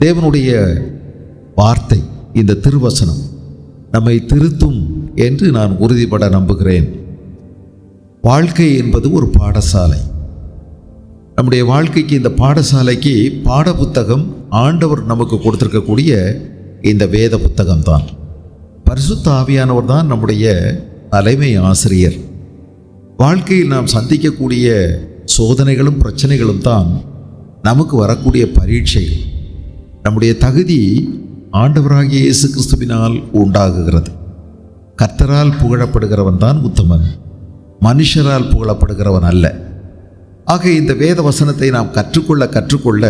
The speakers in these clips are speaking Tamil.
தேவனுடைய வார்த்தை, இந்த திருவசனம் நம்மை திருத்தும் என்று நான் உறுதிபட நம்புகிறேன். வாழ்க்கை என்பது ஒரு பாடசாலை. நம்முடைய வாழ்க்கைக்கு, இந்த பாடசாலைக்கு பாட புத்தகம் ஆண்டவர் நமக்கு கொடுத்திருக்கக்கூடிய இந்த வேத புத்தகம்தான். பரிசுத்த ஆவியானவர் தான் நம்முடைய தலைமை ஆசிரியர். வாழ்க்கையில் நாம் சந்திக்கக்கூடிய சோதனைகளும் பிரச்சனைகளும் தான் நமக்கு வரக்கூடிய பரீட்சைகள். நம்முடைய தகுதி ஆண்டவராகிய இயேசு கிறிஸ்துவினால் உண்டாகுகிறது. கர்த்தரால் புகழப்படுகிறவன் தான் உத்தமன், மனுஷரால் புகழப்படுகிறவன் அல்ல. ஆக இந்த வேத வசனத்தை நாம் கற்றுக்கொள்ள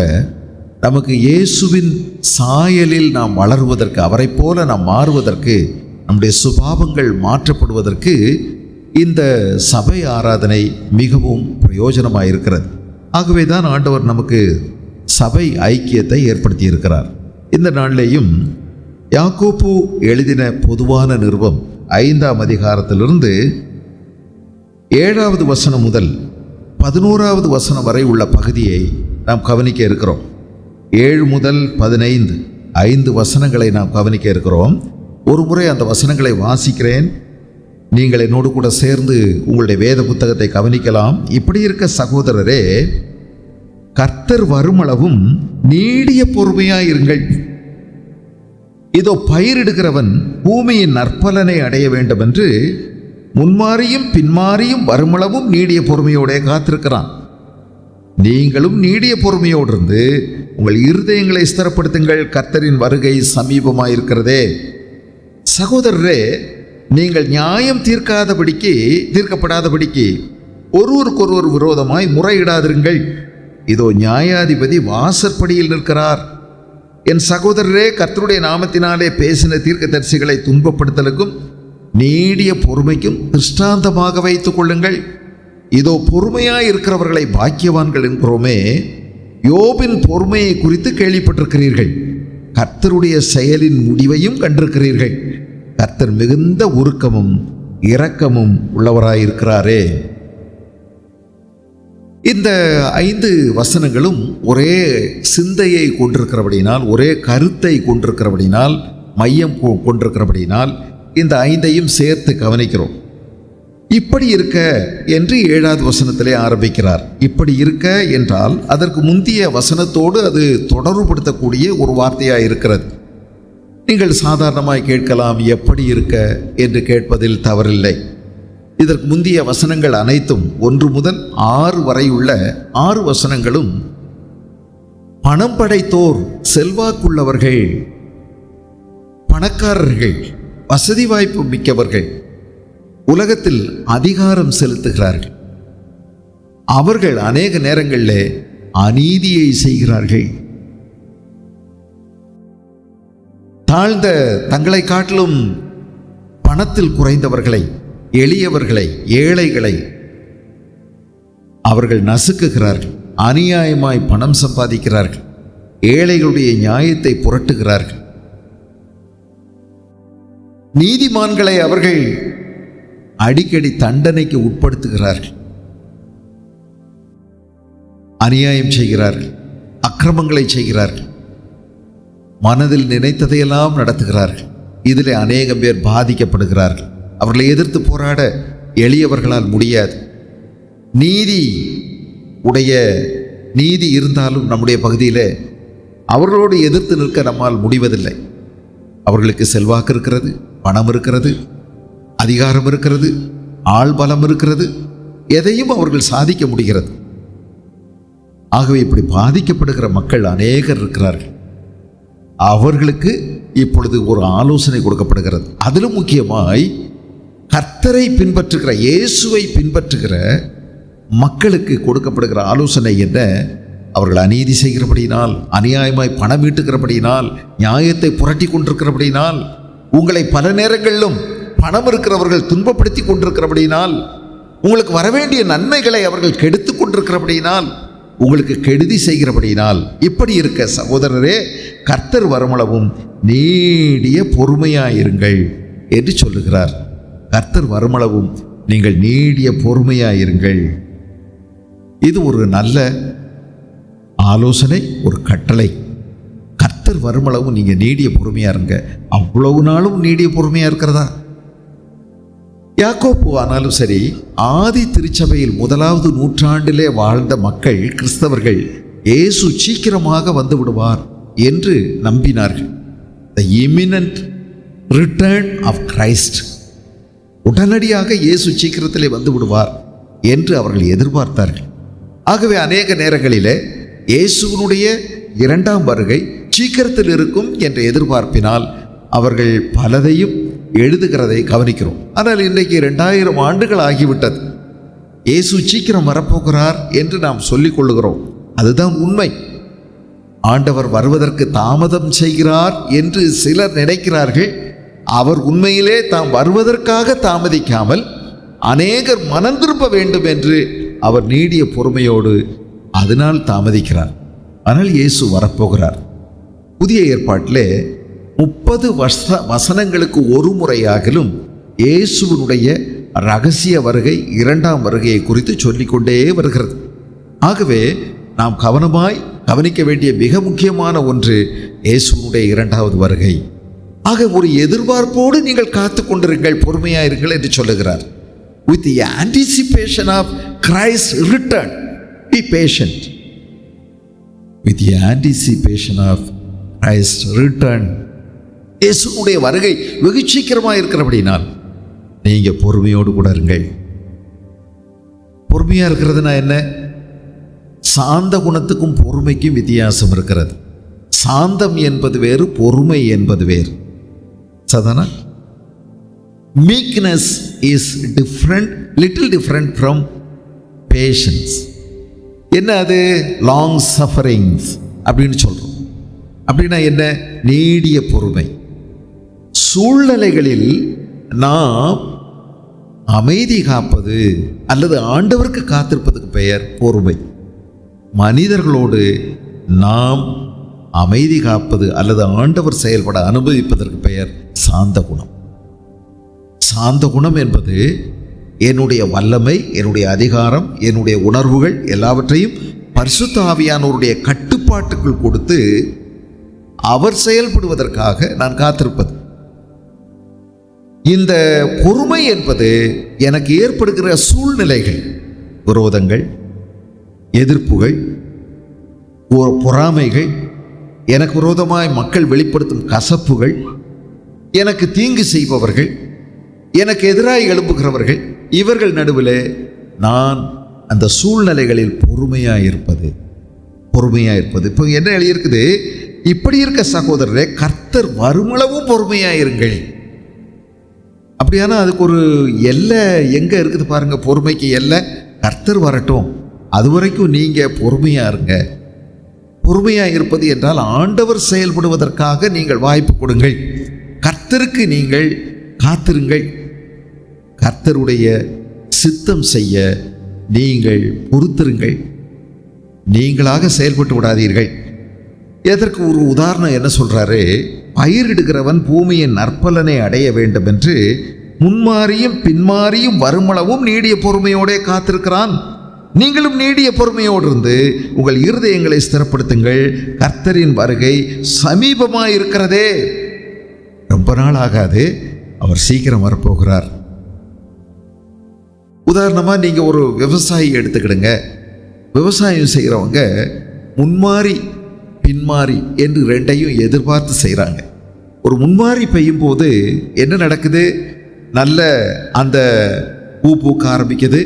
நமக்கு இயேசுவின் சாயலில் நாம் வளருவதற்கு, அவரை போல நாம் மாறுவதற்கு, நம்முடைய சுபாவங்கள் மாற்றப்படுவதற்கு இந்த சபை ஆராதனை மிகவும் பிரயோஜனமாக இருக்கிறது. ஆகவே தான் ஆண்டவர் நமக்கு சபை ஐக்கியத்தை ஏற்படுத்தி இருக்கிறார். இந்த நாளிலேயும் யாக்கோப்பு எழுதின பொதுவான நிருபம் 5ஆம் அதிகாரத்திலிருந்து 7வது வசனம் முதல் 11வது வசனம் வரை உள்ள பகுதியை நாம் கவனிக்க இருக்கிறோம். 7 முதல் 15 5 வசனங்களை நாம் கவனிக்க இருக்கிறோம். ஒரு முறை அந்த வசனங்களை வாசிக்கிறேன். நீங்கள் என்னோடு கூட சேர்ந்து உங்களுடைய வேத புத்தகத்தை கவனிக்கலாம். இப்படி இருக்க சகோதரரே, கர்த்தர் வருமளவும் நீடிய பொறுமையாயிருங்கள். இதோ பயிரிடுகிறவன் பூமியின் நற்பலனை அடைய வேண்டும் என்று முன்மாறியும் பின்மாறியும் வருமளவும் நீடிய பொறுமையோட காத்திருக்கிறான். நீங்களும் நீடிய பொறுமையோடு இருந்து உங்கள் இருதயங்களை ஸ்திரப்படுத்துங்கள், கர்த்தரின் வருகை சமீபமாயிருக்கிறதே. சகோதரரே, நீங்கள் நியாயம் தீர்க்கப்படாதபடிக்கு ஒருவருக்கொருவர் விரோதமாய் முறையிடாதிருங்கள். இதோ நியாயாதிபதி வாசற்படியில் நிற்கிறார். என் சகோதரரே, கர்த்தருடைய நாமத்தினாலே பேசின தீர்க்கதரிசிகளை துன்பப்படுத்தலுக்கும் நீடிய பொறுமைக்கும் திருஷ்டாந்தமாக வைத்துக் கொள்ளுங்கள். இதோ பொறுமையாய் இருக்கிறவர்களை பாக்கியவான்கள் என்கிறோமே. யோபின் பொறுமையை குறித்து கேள்விப்பட்டிருக்கிறீர்கள், கர்த்தருடைய செயலின் முடிவையும் கண்டிருக்கிறீர்கள். கர்த்தர் மிகுந்த உருக்கமும் இரக்கமும் உள்ளவராயிருக்கிறாரே. இந்த 5 வசனங்களும் ஒரே சிந்தையை கொண்டிருக்கிறபடினால், ஒரே கருத்தை கொண்டிருக்கிறபடினால், மையம் கொண்டிருக்கிறபடினால் இந்த 5ஐயும் சேர்த்து கவனிக்கிறோம். இப்படி இருக்க என்று 7வது வசனத்திலே ஆரம்பிக்கிறார். இப்படி இருக்க என்றால் அதற்கு முந்திய வசனத்தோடு அது தொடர்புபடுத்தக்கூடிய ஒரு வார்த்தையாக இருக்கிறது. நீங்கள் சாதாரணமாய் கேட்கலாம், எப்படி இருக்க என்று கேட்பதில் தவறில்லை. இதற்கு முந்திய வசனங்கள் அனைத்தும் 1 முதல் 6 வரை உள்ள 6 வசனங்களும் பணம் படைத்தோர், செல்வாக்குள்ளவர்கள், பணக்காரர்கள், வசதி வாய்ப்பு மிக்கவர்கள், உலகத்தில் அதிகாரம் செலுத்துகிறார்கள். அவர்கள் அநேக நேரங்களில் அநீதியை செய்கிறார்கள். தாழ்ந்த, தங்களை காட்டிலும் பணத்தில் குறைந்தவர்களை, எளியவர்களை, ஏழைகளை அவர்கள் நசுக்குகிறார்கள். அநியாயமாய் பணம் சம்பாதிக்கிறார்கள். ஏழைகளுடைய நியாயத்தை புரட்டுகிறார்கள். நீதிமான்களை அவர்கள் அடிக்கடி தண்டனைக்கு உட்படுத்துகிறார்கள். அநியாயம் செய்கிறார்கள், அக்கிரமங்களை செய்கிறார்கள், மனதில் நினைத்ததையெல்லாம் நடத்துகிறார்கள். இதில் அநேகம் பேர் பாதிக்கப்படுகிறார்கள். அவர்களை எதிர்த்து போராட எளியவர்களால் முடியாது. நீதி இருந்தாலும் நம்முடைய பகுதியில் அவர்களோடு எதிர்த்து நிற்க நம்மால் முடிவதில்லை. அவர்களுக்கு செல்வாக்கு இருக்கிறது, பணம் இருக்கிறது, அதிகாரம் இருக்கிறது, ஆள் பலம் இருக்கிறது, எதையும் அவர்கள் சாதிக்க முடிகிறது. ஆகவே இப்படி பாதிக்கப்படுகிற மக்கள் அநேகர் இருக்கிறார்கள். அவர்களுக்கு இப்பொழுது ஒரு ஆலோசனை கொடுக்கப்படுகிறது. அதிலும் முக்கியமாய் கர்த்தரை பின்பற்றுகிற, இயேசுவை பின்பற்றுகிற மக்களுக்கு கொடுக்கப்படுகிற ஆலோசனை என்ன? அவர்கள் அநீதி செய்கிறபடியினால், அநியாயமாய் பணம் ஈட்டுகிறபடியினால், நியாயத்தை புரட்டி கொண்டிருக்கிறபடியினால், உங்களை பல நேரங்களிலும் பணம் இருக்கிறவர்கள் துன்பப்படுத்தி கொண்டிருக்கிறபடியினால், உங்களுக்கு வரவேண்டிய நன்மைகளை அவர்கள் கெடுத்து கொண்டிருக்கிறபடியினால், உங்களுக்கு கெடுதி செய்கிறபடியினால், இப்படி இருக்க சகோதரரே, கர்த்தர் வருமளவும் நீடிய பொறுமையாயிருங்கள் என்று சொல்லுகிறார். கர்த்தர் வருமளவும் நீங்கள் நீடிய பொறுமையாயிருங்கள். இது ஒரு நல்ல ஆலோசனை, ஒரு கட்டளை. கர்த்தர் கர்த்தர் வருமளவும் நீங்க நீடிய பொறுமையா இருங்க. அவ்வளவு நாளும் நீடிய பொறுமையா இருக்கிறதா? யாக்கோப்பு ஆனாலும் சரி, ஆதி திருச்சபையில் 1வது நூற்றாண்டிலே வாழ்ந்த மக்கள், கிறிஸ்தவர்கள், இயேசு சீக்கிரமாக வந்து விடுவார் என்று நம்பினார்கள். The imminent return of Christ, உடனடியாக இயேசு சீக்கிரத்திலே வந்து விடுவார் என்று அவர்கள் எதிர்பார்த்தார்கள். ஆகவே அநேக நேரங்களிலே இயேசுவினுடைய 2ஆம் வருகை சீக்கிரத்தில் இருக்கும் என்ற எதிர்பார்ப்பினால் அவர்கள் பலதையும் எழுதுகிறதை கவனிக்கிறோம். ஆனால் இன்றைக்கு 2000 ஆண்டுகள் ஆகிவிட்டது. இயேசு சீக்கிரம் வரப்போகிறார் என்று நாம் சொல்லிக் கொள்ளுகிறோம். அதுதான் உண்மை. ஆண்டவர் வருவதற்கு தாமதம் செய்கிறார் என்று சிலர் நினைக்கிறார்கள். அவர் உண்மையிலே தாம் வருவதற்காக தாமதிக்காமல் அநேகர் மனம் திரும்ப வேண்டும் என்று அவர் நீடிய பொறுமையோடு அதனால் தாமதிக்கிறார். ஆனால் இயேசு வரப்போகிறார். புதிய ஏற்பாட்டிலே 30 வசனங்களுக்கு ஒரு முறையாகிலும் இயேசுவினுடைய இரகசிய வருகை, 2ஆம் வருகையை குறித்து சொல்லிக்கொண்டே வருகிறது. ஆகவே நாம் கவனமாய் கவனிக்க வேண்டிய மிக முக்கியமான ஒன்று இயேசுவினுடைய 2வது வருகை. ஆக ஒரு எதிர்பார்ப்போடு நீங்கள் காத்து கொண்டிருங்கள், பொறுமையாயிருங்கள் என்று சொல்லுகிறார். With the anticipation of Christ's return, be patient. With the anticipation of Christ's return, இயேசுவுடைய வருகை வெகு சீக்கிரமாக இருக்கிறபடினால் நீங்க பொறுமையோடு கூட இருங்கள். பொறுமையா இருக்கிறதுனா என்ன? சாந்த குணத்துக்கும் பொறுமைக்கும் வித்தியாசம் இருக்கிறது. சாந்தம் என்பது வேறு, பொறுமை என்பது வேறு. Sadhana? meekness is different, little different from patience. என்ன அது? லாங் சஃபரிங்ஸ் அப்படின்னு சொல்றோம். அப்படின்னா என்ன? நீடிய பொறுமை. சூழ்நிலைகளில் நாம் அமைதி காப்பது அல்லது ஆண்டவருக்கு காத்திருப்பதுக்கு பெயர் பொறுமை. மனிதர்களோடு நாம் அமைதி காப்பது அல்லது ஆண்டவர் செயல்பட அனுமதிப்பதற்கு பெயர் சாந்த குணம். சாந்த குணம் என்பது என்னுடைய வல்லமை, என்னுடைய அதிகாரம், என்னுடைய உணர்வுகள் எல்லாவற்றையும் பரிசுத்த ஆவியானவருடைய கட்டுப்பாட்டுக்குள் கொடுத்து அவர் செயல்படுவதற்காக நான் காத்திருப்பது. இந்த பொறுமை என்பது எனக்கு ஏற்படுகிற சூழ்நிலைகள், விரோதங்கள், எதிர்ப்புகள், பொறாமைகள், எனக்கு விரோதமாய் மக்கள் வெளிப்படுத்தும் கசப்புகள், எனக்கு தீங்கு செய்பவர்கள், எனக்கு எதிராக எழும்புகிறவர்கள், இவர்கள் நடுவில் நான் அந்த சூழ்நிலைகளில் பொறுமையாக இருப்பது. இப்போ என்ன எழுதியிருக்குது? இப்படி இருக்க சகோதரரே, கர்த்தர் வருமளவும் பொறுமையாக இருங்கள். அப்படியானா அதுக்கு ஒரு எல்லை எங்கே இருக்குது பாருங்க. பொறுமைக்கு எல்லை கர்த்தர் வரட்டும், அது வரைக்கும் நீங்கள் பொறுமையாக இருங்க. பொறுமையாக இருப்பது என்றால் ஆண்டவர் செயல்படுவதற்காக நீங்கள் வாய்ப்பு கொடுங்கள். கர்த்தருக்கு நீங்கள் காத்திருங்கள். கர்த்தருடைய சித்தம் செய்ய நீங்கள் பொறுத்திருங்கள். நீங்களாக செயல்பட்டு விடாதீர்கள். எதற்கு ஒரு உதாரணம் என்ன சொல்றாரு? பயிரிடுகிறவன் பூமியின் நற்பலனை அடைய வேண்டும் என்று முன்மாறியும் பின்மாறியும் வருமளவும் நீடிய பொறுமையோடே காத்திருக்கிறான். நீங்களும் நீடிய பொறுமையோடு இருந்து உங்கள் இருதயங்களை ஸ்திரப்படுத்துங்கள். கர்த்தரின் வருகை சமீபமாக இருக்கிறதே. ரொம்ப நாள் ஆகாது, அவர் சீக்கிரம் வரப்போகிறார். உதாரணமாக நீங்கள் ஒரு விவசாயி எடுத்துக்கிடுங்க. விவசாயம் செய்கிறவங்க முன்மாறி பின்மாறி என்று ரெண்டையும் எதிர்பார்த்து செய்கிறாங்க. ஒரு முன்மாறி பெய்யும் போது என்ன நடக்குது? நல்ல அந்த பூ பூக்க ஆரம்பிக்குது,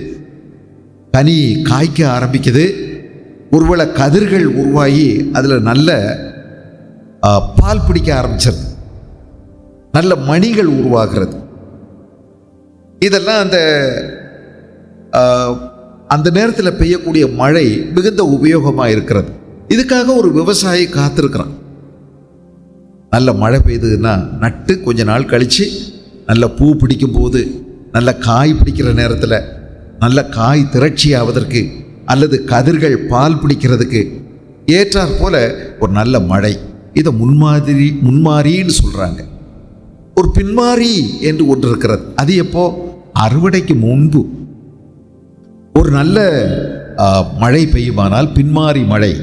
கனி காய்க்க ஆரம்பிக்குது, ஒருவேளை கதிர்கள் உருவாகி அதில் நல்ல பால் பிடிக்க ஆரம்பிச்சிருது, நல்ல மணிகள் உருவாகிறது. இதெல்லாம் அந்த நேரத்தில் பெய்யக்கூடிய மழை மிகுந்த உபயோகமாக இருக்கிறது. இதுக்காக ஒரு விவசாயி காத்திருக்கிறான். நல்ல மழை பெய்யுதுன்னா நட்டு கொஞ்ச நாள் கழித்து நல்ல பூ பிடிக்கும் போது, நல்ல காய் பிடிக்கிற நேரத்தில், நல்ல காய் திரட்சி ஆவதற்கு அல்லது கதிர்கள் பால் பிடிக்கிறதுக்கு ஏற்றாற் போல ஒரு நல்ல மழை. இதை முன்மாறின்னு சொல்கிறாங்க. ஒரு பின்மாறி என்று ஒன்று இருக்கிறது. அது எப்போ? அறுவடைக்கு முன்பு ஒரு நல்ல மழை பெய்யுமானால் பின்மாறி மழை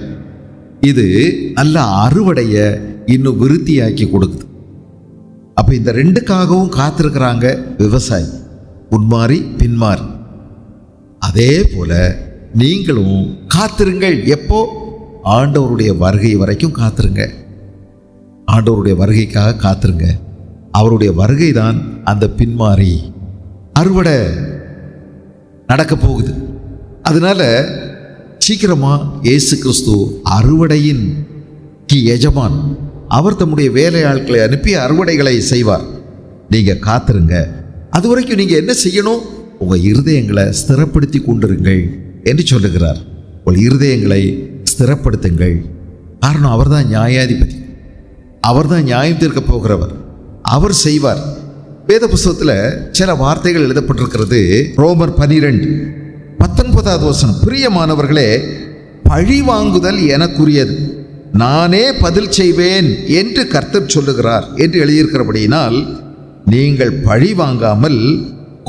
இது நல்ல அறுவடையை இன்னும் விருத்தியாக்கி கொடுக்குது. அப்போ இந்த ரெண்டுக்காகவும் காத்திருக்கிறாங்க விவசாயி, முன்மாறி பின்மாறி. அதே போல நீங்களும் காத்திருங்கள். எப்போ? ஆண்டவருடைய வருகை வரைக்கும் காத்திருங்க. ஆண்டவருடைய வருகைக்காக காத்திருங்க. அவருடைய வருகை தான் அந்த பின்மாறி அறுவடை நடக்க போகுது. அதனால சீக்கிரமா இயேசு கிறிஸ்து அறுவடையின் எஜமான். அவர் தம்முடைய வேலையாட்களை அனுப்பி அறுவடைகளை செய்வார். நீங்க காத்திருங்க. அது வரைக்கும் நீங்க என்ன செய்யணும்? உங்க இருதயங்களை ஸ்திரப்படுத்தி கொண்டிருங்கள் என்று சொல்லுகிறார். உங்கள் இருதயங்களை ஸ்திரப்படுத்துங்கள். காரணம், அவர் தான் நியாயாதிபதி, அவர் தான் நியாயம் தீர்க்க போகிறவர், அவர் செய்வார். வேத புஸ்தகத்தில் சில வார்த்தைகள் எழுதப்பட்டிருக்கிறது. ரோமர் 12:19 பிரியமானவர்களே, பழி வாங்குதல் எனக்குரியது, நானே பதில் செய்வேன் என்று கர்த்தர் சொல்லுகிறார் என்று எழுதியிருக்கிறபடியினால் நீங்கள் பழி வாங்காமல்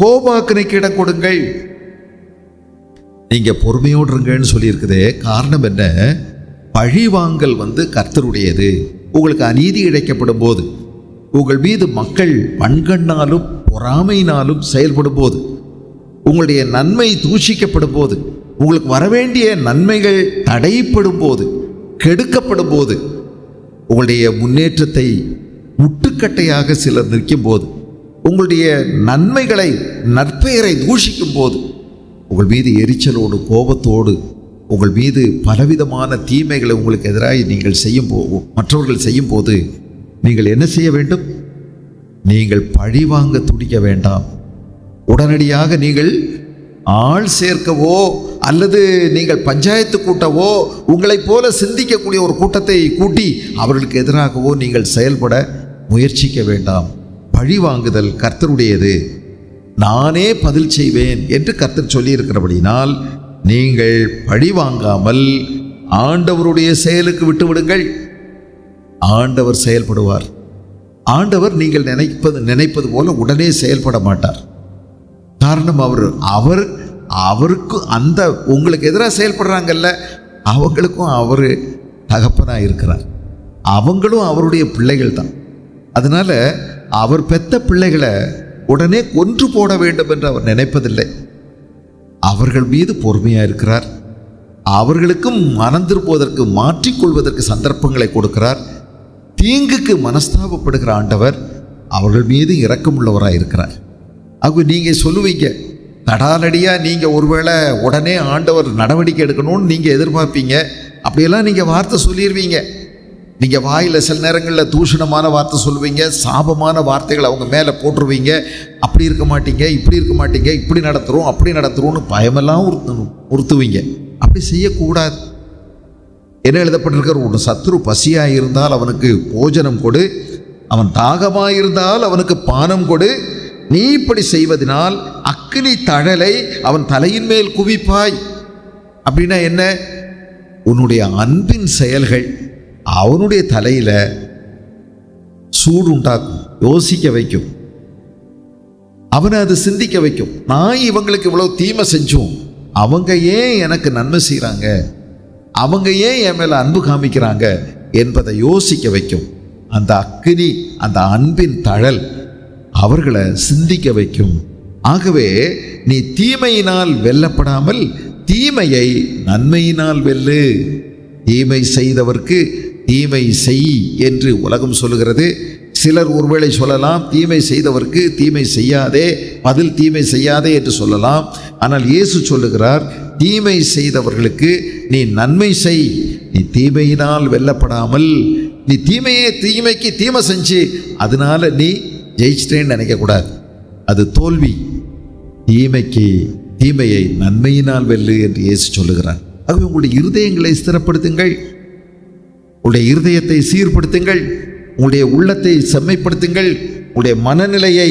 கோபாக்கினைக்கு இடம் கொடுங்கள். நீங்க பொறுமையோடு இருங்கன்னு சொல்லியிருக்குதே. காரணம் என்ன? பழி வாங்கல் கர்த்தருடையது. உங்களுக்கு அநீதி இழைக்கப்படும் போது, உங்கள் மீது மக்கள் வன்கண்ணாலும் பொறாமையினாலும் செயல்படும் போது, உங்களுடைய நன்மை தூஷிக்கப்படும் போது, உங்களுக்கு வரவேண்டிய நன்மைகள் தடைப்படும் போது, கெடுக்கப்படும் போது, உங்களுடைய முன்னேற்றத்தை முட்டுக்கட்டையாக சிலர் நிற்கும் போது, உங்களுடைய நன்மைகளை நற்பெயரை தூஷிக்கும் போது, உங்கள் மீது எரிச்சலோடு கோபத்தோடு உங்கள் மீது பலவிதமான தீமைகளை உங்களுக்கு எதிராக நீங்கள் மற்றவர்கள் செய்யும் போது நீங்கள் என்ன செய்ய வேண்டும்? நீங்கள் பழி வாங்க துடிக்க வேண்டாம். உடனடியாக நீங்கள் ஆள் சேர்க்கவோ அல்லது நீங்கள் பஞ்சாயத்து கூட்டவோ, உங்களைப் போல சிந்திக்கக்கூடிய ஒரு கூட்டத்தை கூட்டி அவர்களுக்கு எதிராகவோ நீங்கள் செயல்பட முயற்சிக்க வேண்டாம். பழி வாங்குதல் கர்த்தருடையது, நானே பதில் செய்வேன் என்று கர்த்தர் சொல்லியிருக்கிறபடினால் நீங்கள் பழி வாங்காமல் ஆண்டவருடைய செயலுக்கு விட்டுவிடுங்கள். ஆண்டவர் செயல்படுவார். ஆண்டவர் நீங்கள் நினைப்பது போல உடனே செயல்பட மாட்டார். காரணம், அவருக்கு அந்த உங்களுக்கு எதிராக செயல்படுறாங்கல்ல, அவங்களுக்கும் அவர் தகப்பனாக இருக்கிறார். அவங்களும் அவருடைய பிள்ளைகள் தான். அதனால அவர் பெத்த பிள்ளைகளை உடனே கொன்று போட வேண்டும் என்று அவர் நினைப்பதில்லை. அவர்கள் மீது பொறுமையாக இருக்கிறார். அவர்களுக்கும் மனம் திரும்புவதற்கு, மாற்றிக்கொள்வதற்கு சந்தர்ப்பங்களை கொடுக்கிறார். தீங்குக்கு மனஸ்தாபப்படுகிற ஆண்டவர் அவர்கள் மீது இரக்கமுள்ளவராக இருக்கிறார். ஆக நீங்கள் சொல்லுவீங்க, தடாலடியாக நீங்கள் ஒருவேளை உடனே ஆண்டவர் நடவடிக்கை எடுக்கணும்னு நீங்கள் எதிர்பார்ப்பீங்க. அப்படியெல்லாம் நீங்கள் வார்த்தை சொல்லிடுவீங்க. நீங்கள் வாயில் சில நேரங்களில் தூஷணமான வார்த்தை சொல்லுவீங்க, சாபமான வார்த்தைகள் அவங்க மேலே போட்டுருவீங்க. அப்படி இருக்க மாட்டீங்க, இப்படி இருக்க மாட்டீங்க, இப்படி நடத்துகிறோம், அப்படி நடத்துகிறோன்னு பயமெல்லாம் உறுத்துவீங்க. அப்படி செய்யக்கூடாது. என்ன எழுதப்பட்டிருக்கிற? ஒரு சத்துரு பசியாக இருந்தால் அவனுக்கு போஜனம் கொடு, அவன் தாகமாக இருந்தால் அவனுக்கு பானம் கொடு. நீ இப்படி செய்வதனால் அக்கினி தழலை அவன் தலையின் மேல் குவிப்பாய். அப்படின்னா என்ன? உன்னுடைய அன்பின் செயல்கள் அவனுடைய தலையில சூடு உண்டாக்கும், யோசிக்க வைக்கும், அவனை அது சிந்திக்க வைக்கும். நான் இவங்களுக்கு இவ்வளவு தீமை செஞ்சோம், அவங்க ஏன் எனக்கு நன்மை செய்கிறாங்க, அவங்க ஏன் என் மேல அன்பு காமிக்கிறாங்க என்பதை யோசிக்க வைக்கும். அந்த அக்கினி, அந்த அன்பின் தழல் அவர்களை சிந்திக்க வைக்கும். ஆகவே நீ தீமையினால் வெல்லப்படாமல் தீமையை நன்மையினால் வெல்லு. தீமை செய்தவர்க்கு தீமை செய் என்று உலகம் சொல்லுகிறது. சிலர் ஒருவேளை சொல்லலாம், தீமை செய்தவர்க்கு தீமை செய்யாதே, பதில் தீமை செய்யாதே என்று சொல்லலாம். ஆனால் இயேசு சொல்லுகிறார், தீமை செய்தவர்களுக்கு நீ நன்மை செய். நீ தீமையினால் வெல்லப்படாமல், நீ தீமைக்கு தீமை செஞ்சு அதனால நீ ஜெயிச்சிட்டேன்னு நினைக்கக்கூடாது. அது தோல்வி. தீமையை நன்மையினால் வெல்லு என்று இயேசு சொல்லுகிறார். ஆகவே உங்களுடைய இருதயங்களை ஸ்திரப்படுத்துங்கள், உங்களுடைய இருதயத்தை சீர்படுத்துங்கள், உங்களுடைய உள்ளத்தை செம்மைப்படுத்துங்கள், உங்களுடைய மனநிலையை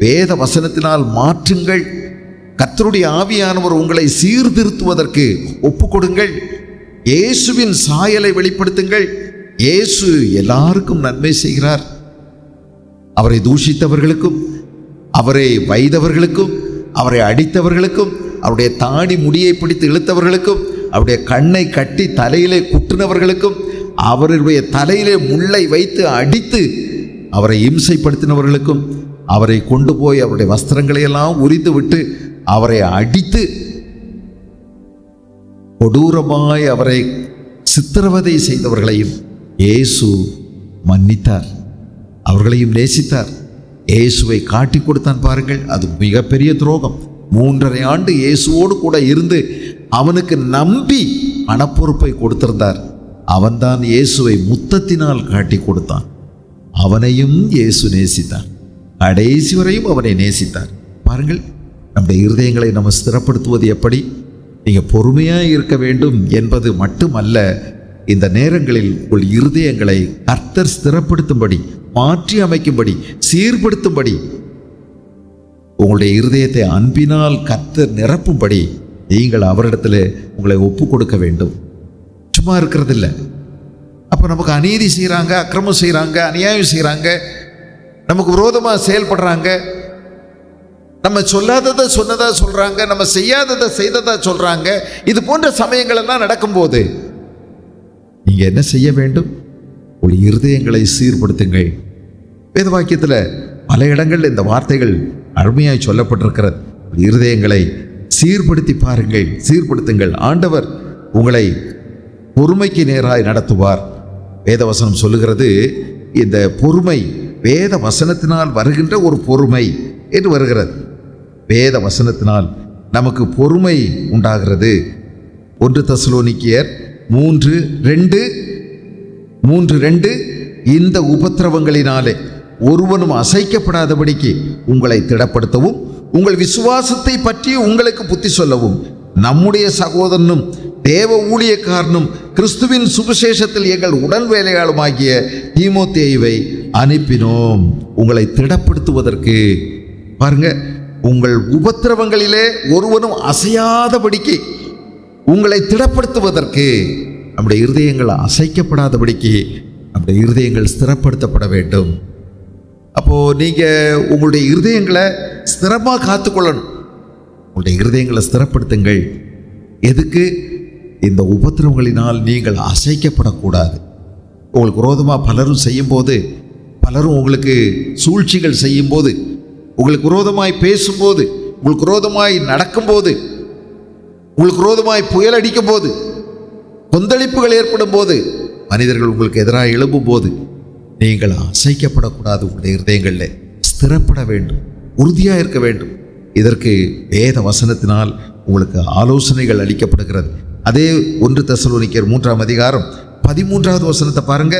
வேத வசனத்தினால் மாற்றுங்கள். கர்த்தருடைய ஆவியானவர் உங்களை சீர்திருத்துவதற்கு ஒப்புக்கொடுங்கள். இயேசுவின் சாயலை வெளிப்படுத்துங்கள். இயேசு எல்லாருக்கும் நன்மை செய்கிறார். அவரை தூஷித்தவர்களுக்கும், அவரை வைத்தவர்களுக்கும், அவரை அடித்தவர்களுக்கும், அவருடைய தாடி முடியை பிடித்து இழுத்தவர்களுக்கும், அவருடைய கண்ணை கட்டி தலையிலே குட்டினவர்களுக்கும், அவருடைய தலையிலே முள்ளை வைத்து அடித்து அவரை இம்சைப்படுத்தினவர்களுக்கும், அவரை கொண்டு போய் அவருடைய வஸ்திரங்களை எல்லாம் உரித்து விட்டு அவரை அடித்து கொடூரமாய் அவரை சித்திரவதை செய்தவர்களையும் இயேசு மன்னித்தார், அவர்களையும் நேசித்தார். இயேசுவை காட்டி கொடுத்தான் பாருங்கள். அது மிகப்பெரிய துரோகம். 3.5 ஆண்டு இயேசுவோடு கூட இருந்து அவனுக்கு நம்பி பணப்பொறுப்பை கொடுத்திருந்தார். அவன்தான் இயேசுவை முத்தத்தினால் காட்டி கொடுத்தான். அவனையும் இயேசு நேசித்தார், கடைசி வரையும் அவனை நேசித்தார். பாருங்கள், நம்முடைய இருதயங்களை நம்ம ஸ்திரப்படுத்துவது எப்படி? நீங்கள் பொறுமையாக இருக்க வேண்டும் என்பது மட்டுமல்ல, இந்த நேரங்களில் உங்கள் இருதயங்களை கர்த்தர் ஸ்திரப்படுத்தும்படி, மாற்றி அமைக்கும்படி, சீர்படுத்தும்படி, உங்களுடைய இருதயத்தை அன்பினால் கர்த்தர் நிரப்பும்படி நீங்கள் அவரிடத்தில் உங்களை ஒப்பு கொடுக்க வேண்டும். சும்மா இருக்கிறதில்ல. அப்போ நமக்கு அநீதி செய்கிறாங்க, அக்கிரமம் செய்கிறாங்க, அநியாயம் செய்கிறாங்க, நமக்கு விரோதமாக செயல்படுறாங்க, நம்ம சொல்லாததை சொன்னதா சொல்கிறாங்க, நம்ம செய்யாததை செய்ததா சொல்கிறாங்க. இது போன்ற சமயங்கள் எல்லாம் நடக்கும்போது நீங்கள் என்ன செய்ய வேண்டும்? ஒரு இருதயங்களை சீர்படுத்துங்கள். வேத வாக்கியத்தில் பல இடங்களில் இந்த வார்த்தைகள் அருமையாய் சொல்லப்பட்டிருக்கிறது. இருதயங்களை சீர்படுத்தி பாருங்கள், சீர்படுத்துங்கள். ஆண்டவர் உங்களை பொறுமைக்கு நேராய் நடத்துவார். வேதவசனம் சொல்லுகிறது, இந்த பொறுமை வேத வசனத்தினால் வருகின்ற ஒரு பொறுமை என்று வருகிறது. வேத வசனத்தினால் நமக்கு பொறுமை உண்டாகிறது. 1 தெசலோனிக்கேயர் 3:2 இந்த உபத்திரவங்களினாலே ஒருவனும் அசைக்கப்படாதபடிக்கு உங்களை திடப்படுத்தவும், உங்கள் விசுவாசத்தை பற்றி உங்களுக்கு புத்தி சொல்லவும் நம்முடைய சகோதரனும் தேவ ஊழியக்காரனும் கிறிஸ்துவின் சுவிசேஷத்தில் எங்கள் உடன் வேலையாளுமாகிய தீமோத்தேயுவை அனுப்பினோம், உங்களை திடப்படுத்துவதற்கு. பாருங்க, உங்கள் உபத்திரவங்களிலே ஒருவனும் அசையாதபடிக்கு உங்களை திடப்படுத்துவதற்கு. நம்முடைய இருதயங்கள் அசைக்கப்படாதபடிக்கு நம்முடைய இருதயங்கள் ஸ்திரப்படுத்தப்பட வேண்டும். அப்போது நீங்கள் உங்களுடைய இருதயங்களை ஸ்திரமாக காத்துக்கொள்ளணும். உங்களுடைய இருதயங்களை ஸ்திரப்படுத்துங்கள். எதுக்கு? இந்த உபத்திரவங்களினால் நீங்கள் அசைக்கப்படக்கூடாது. உங்களுக்கு விரோதமாக பலரும் செய்யும்போது, பலரும் உங்களுக்கு சூழ்ச்சிகள் செய்யும்போது, உங்களுக்கு விரோதமாய் பேசும்போது, உங்களுக்கு விரோதமாய் நடக்கும்போது, உங்களுக்கு விரோதமாய் புயல் அடிக்கும் போது, கொந்தளிப்புகள் ஏற்படும் போது, மனிதர்கள் உங்களுக்கு எதிராக எழும்பும் போது நீங்கள் அசைக்கப்படக்கூடாது. உங்களுடைய இருதயங்களில் ஸ்திரப்பட வேண்டும், உறுதியாக இருக்க வேண்டும். இதற்கு வேத வசனத்தினால் உங்களுக்கு ஆலோசனைகள் அளிக்கப்படுகிறது. அதே 1 தெசலோனிக்கேயர் 3:13 வசனத்தை பாருங்க.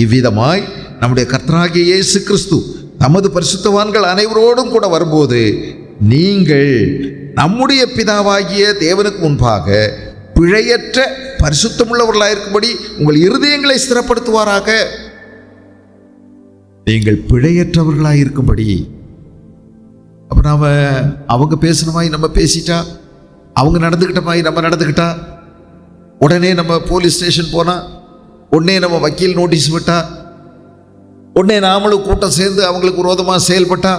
இவ்விதமாய் நம்முடைய கர்த்தராகிய இயேசு கிறிஸ்து நமது பரிசுத்தவான்கள் அனைவரோடும் கூட வரும்போது நீங்கள் நம்முடைய பிதாவாகிய தேவனுக்கு முன்பாக பிழையற்ற பரிசுத்தமுள்ளவர்களாயிருக்கும்படி உங்கள் இருதயங்களை ஸ்திரப்படுத்துவாராக. நீங்கள் பிழையற்றவர்களாயிருக்கும்படி. அப்போ நாம் அவங்க பேசின மாதிரி நம்ம பேசிட்டா, அவங்க நடந்துக்கிட்ட மாதிரி நம்ம நடந்துக்கிட்டா, உடனே நம்ம போலீஸ் ஸ்டேஷன் போனால், உடனே நம்ம வக்கீல் நோட்டீஸ் விட்டா, உடனே நாமளும் கூட்டம் சேர்ந்து அவங்களுக்கு விரோதமாக செயல்பட்டா,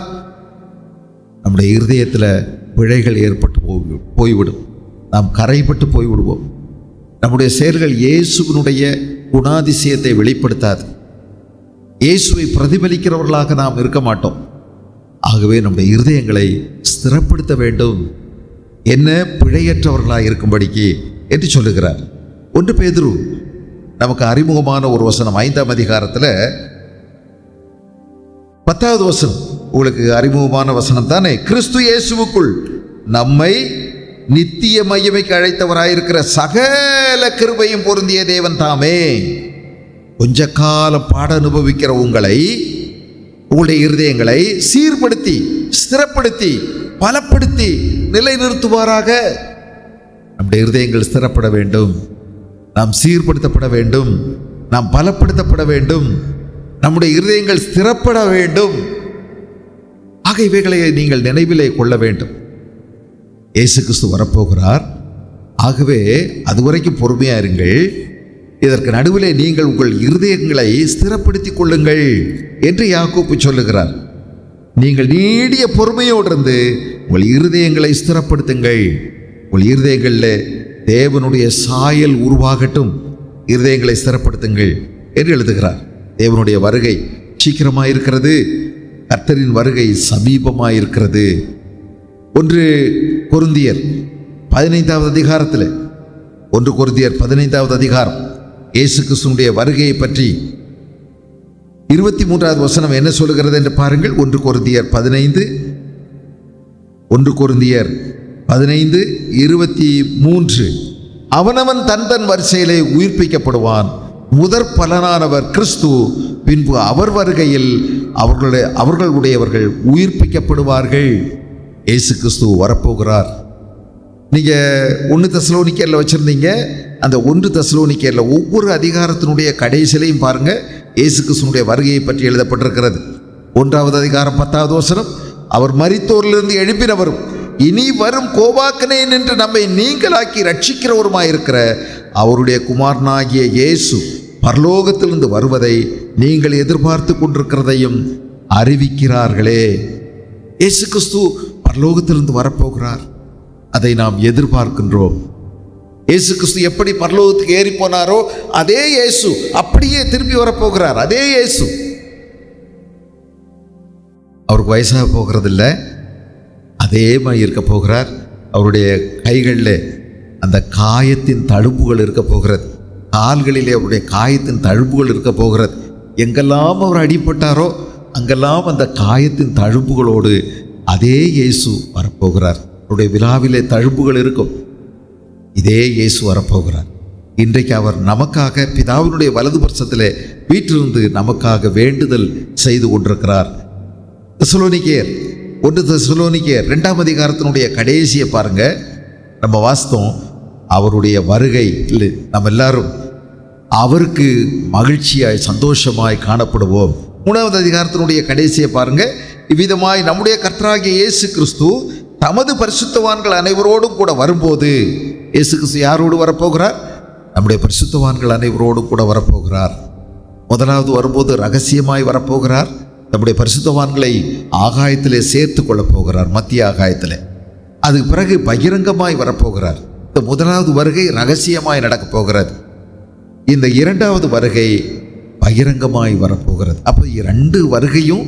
நம்முடைய இருதயத்தில் பிழைகள் ஏற்பட்டு போய்விடும். நாம் கரைப்பட்டு போய்விடுவோம். நம்முடைய செயல்கள் இயேசுவினுடைய குணாதிசயத்தை வெளிப்படுத்தாது. இயேசுவை பிரதிபலிக்கிறவர்களாக நாம் இருக்க மாட்டோம். ஆகவே நம்முடைய இருதயங்களை ஸ்திரப்படுத்த வேண்டும். என்ன? பிழையற்றவர்களாக இருக்கும்படிக்கு என்று சொல்லுகிறார். 1 பேதுரு நமக்கு அறிமுகமான ஒரு வசனம், 5ஆம் அதிகாரத்தில் 10வது வசனம் உங்களுக்கு அறிமுகமான வசனம் தானே. கிறிஸ்து இயேசுவுக்குள் நம்மை நித்திய மகிமைக்கு அழைத்தவராயிருக்கிற சகல கிருபையும் பொருந்திய தேவன் தாமே கொஞ்ச காலம் பாட அனுபவிக்கிற உங்களுடைய இருதயங்களை சீர்படுத்தி, ஸ்திரப்படுத்தி, பலப்படுத்தி நிலைநிறுத்துவாராக. நம்முடைய இருதயங்கள் ஸ்திரப்பட வேண்டும், நாம் சீர்படுத்தப்பட வேண்டும், நாம் பலப்படுத்தப்பட வேண்டும், நம்முடைய இருதயங்கள் ஸ்திரப்பட வேண்டும். ஆக இவைகளை நீங்கள் நினைவிலே கொள்ள வேண்டும். இயேசு கிறிஸ்து வரப்போகிறார். ஆகவே அதுவரைக்கும் பொறுமையாக இருங்கள். இதற்கு நடுவிலே நீங்கள் உங்கள் இருதயங்களை ஸ்திரப்படுத்திக் கொள்ளுங்கள் என்று யாக்கோப்பு சொல்லுகிறார். நீங்கள் நீடிய பொறுமையோடு இருந்து உங்கள் இருதயங்களை ஸ்திரப்படுத்துங்கள். உங்கள் இருதயங்களில் தேவனுடைய சாயல் உருவாகட்டும். இருதயங்களை ஸ்திரப்படுத்துங்கள் என்று எழுதுகிறார். தேவனுடைய வருகை சீக்கிரமாயிருக்கிறது, கர்த்தரின் வருகை சமீபமாயிருக்கிறது. 1 கொரிந்தியர் 15வது அதிகாரத்தில் 1 கொரிந்தியர் 15வது அதிகாரம் இயேசு கிறிஸ்துவினுடைய வருகையை பற்றி 23வது வசனம் என்ன சொல்லுகிறது என்று பாருங்கள். 1 கொரிந்தியர் 15:23. அவனவன் தன் வரிசையிலே உயிர்ப்பிக்கப்படுவான். முதற் பலனானவர் கிறிஸ்து, பின்பு அவர் வருகையில் அவர்களுடையவர்கள் உயிர்ப்பிக்கப்படுவார்கள். இயேசு கிறிஸ்து வரப்போகிறார். நீங்கள் 1 தெசலோனிக்கேயரில் வச்சுருந்தீங்க. அந்த 1 தெசலோனிக்கேயரில் ஒவ்வொரு அதிகாரத்தினுடைய கடைசியிலையும் பாருங்கள், இயேசு கிறிஸ்துனுடைய வருகையை பற்றி எழுதப்பட்டிருக்கிறது. 1வது அதிகாரம் 10வது வசனம், அவர் மரித்தோரிலிருந்து எழுப்பினவரும் இனி வரும் கோபாக்கனே நின்று நம்மை நீங்களாக்கி ரட்சிக்கிறவருமாயிருக்கிற அவருடைய குமாரனாகிய இயேசு பரலோகத்திலிருந்து வருவதை நீங்கள் எதிர்பார்த்து கொண்டிருக்கிறதையும் அறிவிக்கிறார்களே. இயேசு கிறிஸ்து பரலோகத்திலிருந்து வரப்போகிறார், அதை நாம் எதிர்பார்க்கின்றோம். இயேசு கிறிஸ்து எப்படி பரலோகத்துக்கு ஏறி போனாரோ அதே இயேசு அப்படியே திரும்பி வரப்போகிறார். அதே இயேசு. அவருக்கு வயசாக போகிறதில்ல, அதே மாதிரி இருக்க போகிறார். அவருடைய கைகளில் அந்த காயத்தின் தழும்புகள் இருக்க போகிறது, கால்களிலே அவருடைய காயத்தின் தழும்புகள் இருக்க போகிறது. எங்கெல்லாம் அவர் அடிபட்டாரோ அங்கெல்லாம் அந்த காயத்தின் தழும்புகளோடு அதே இயேசு வரப்போகிறார். அவருடைய விழாவிலே தழும்புகள் இருக்கும். இதே இயேசு வரப்போகிறார். இன்றைக்கு அவர் நமக்காக பிதாவினுடைய வலது பட்சத்திலே வீற்றிருந்து நமக்காக வேண்டுதல் செய்து கொண்டிருக்கிறார். 1 தெசலோனிக்கேயர் 2ஆம் அதிகாரத்தினுடைய கடைசியை பாருங்க. நம்ம வாஸ்தவம் அவருடைய வருகை இல்லை, நம்ம எல்லாரும் அவருக்கு மகிழ்ச்சியாய் சந்தோஷமாய் காணப்படுவோம். 3வது அதிகாரத்தினுடைய கடைசியை பாருங்க. இவ்விதமாய் நம்முடைய கர்த்தராகிய இயேசு கிறிஸ்து தமது பரிசுத்தவான்கள் அனைவரோடும் கூட வரும்போது, இயேசு கிறிஸ்து யாரோடு வரப்போகிறார்? நம்முடைய பரிசுத்தவான்கள் அனைவரோடும் கூட வரப்போகிறார். முதலாவது வரும்போது ரகசியமாய் வரப்போகிறார். நம்முடைய பரிசுத்தவான்களை ஆகாயத்திலே சேர்த்து கொள்ளப் போகிறார், மத்திய ஆகாயத்தில். அதுக்கு பிறகு பகிரங்கமாய் வரப்போகிறார். இந்த முதலாவது வருகை ரகசியமாய் நடக்கப் போகிறது. இந்த 2வது வருகை பகிரங்கமாய் வரப்போகிறது. அப்போ 2 வருகையும்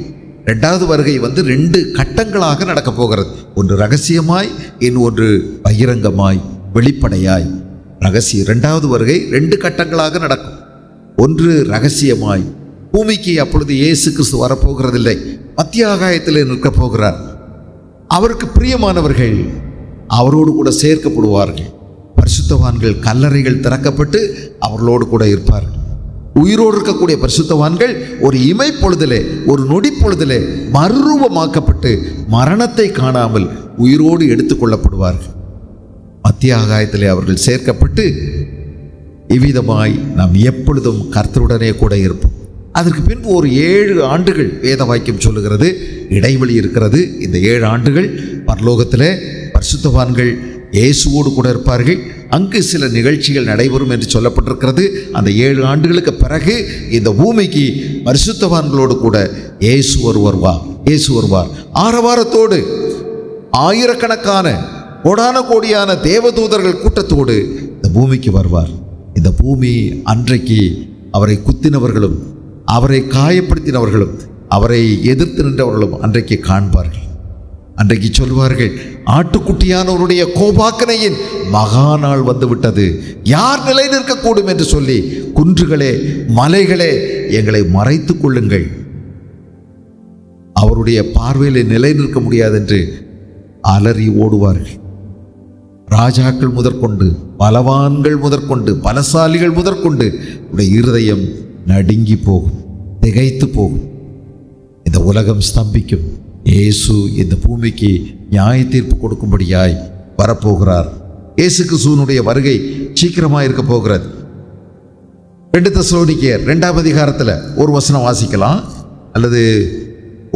2வது வருகை 2 கட்டங்களாக நடக்கப் போகிறது. ஒன்று ரகசியமாய், இன்னொன்று பகிரங்கமாய் வெளிப்படையாய். 2வது வருகை 2 கட்டங்களாக நடக்கும். ஒன்று ரகசியமாய், பூமிக்கு அப்பொழுது இயேசு கிறிஸ்து வரப்போகிறதில்லை, மத்திய ஆகாயத்தில் நிற்கப் போகிறார். அவருக்கு பிரியமானவர்கள் அவரோடு கூட சேர்க்கப்படுவார்கள். பரிசுத்தவான்கள் கல்லறைகள் திறக்கப்பட்டு அவர்களோடு கூட இருப்பார்கள். உயிரோடு இருக்கக்கூடிய பரிசுத்தவான்கள் ஒரு இமை பொழுதிலே, ஒரு நொடி பொழுதிலே மறுரூபமாக்கப்பட்டு மரணத்தை காணாமல் உயிரோடு எடுத்துக்கொள்ளப்படுவார்கள். மத்திய ஆகாயத்திலே அவர்கள் சேர்க்கப்பட்டு இவ்விதமாய் நாம் எப்பொழுதும் கர்த்தருடனே கூட இருப்போம். அதற்கு பின்பு ஒரு 7 ஆண்டுகள் வேத வாக்கியம் சொல்லுகிறது இடைவெளி இருக்கிறது. இந்த 7 ஆண்டுகள் பரலோகத்திலே பரிசுத்தவான்கள் இயேசுவோடு கூட இருப்பார்கள். அங்கு சில நிகழ்ச்சிகள் நடைபெறும் என்று சொல்லப்பட்டிருக்கிறது. அந்த 7 ஆண்டுகளுக்கு பிறகு இந்த பூமிக்கு பரிசுத்தவான்களோடு கூட இயேசு வருவார். ஆரவாரத்தோடு ஆயிரக்கணக்கான கோடான கோடியான தேவதூதர்கள் கூட்டத்தோடு இந்த பூமிக்கு வருவார். இந்த பூமி அன்றைக்கு அவரை குத்தினவர்களும் அவரை காயப்படுத்தினவர்களும் அவரை எதிர்த்து நின்றவர்களும் அன்றைக்கு காண்பார்கள். அன்றைக்கு சொல்வார்கள், ஆட்டுக்குட்டியானவருடைய கோபாக்கனையின் மகா நாள் வந்துவிட்டது, யார் நிலை நிற்கக்கூடும் என்று சொல்லி, குன்றுகளே மலைகளே எங்களை மறைத்து கொள்ளுங்கள், அவருடைய பார்வையிலே நிலை நிற்க முடியாது என்று அலறி ஓடுவார்கள். ராஜாக்கள் முதற்கொண்டு, பலவான்கள் முதற்கொண்டு, பலசாலிகள் முதற்கொண்டு உடைய இருதயம் நடுங்கி போகும், திகைத்து போகும். இந்த உலகம் ஸ்தம்பிக்கும். இயேசு இந்த பூமிக்கு நியாய தீர்ப்பு கொடுக்கும்படியாய் வரப்போகிறார். இயேசு கிறிஸ்துவினுடைய வருகை சீக்கிரமாக இருக்க போகிறது. 2 தெசலோனிக்கேயர் 2ஆம் அதிகாரத்தில் ஒரு வசனம் வாசிக்கலாம், அல்லது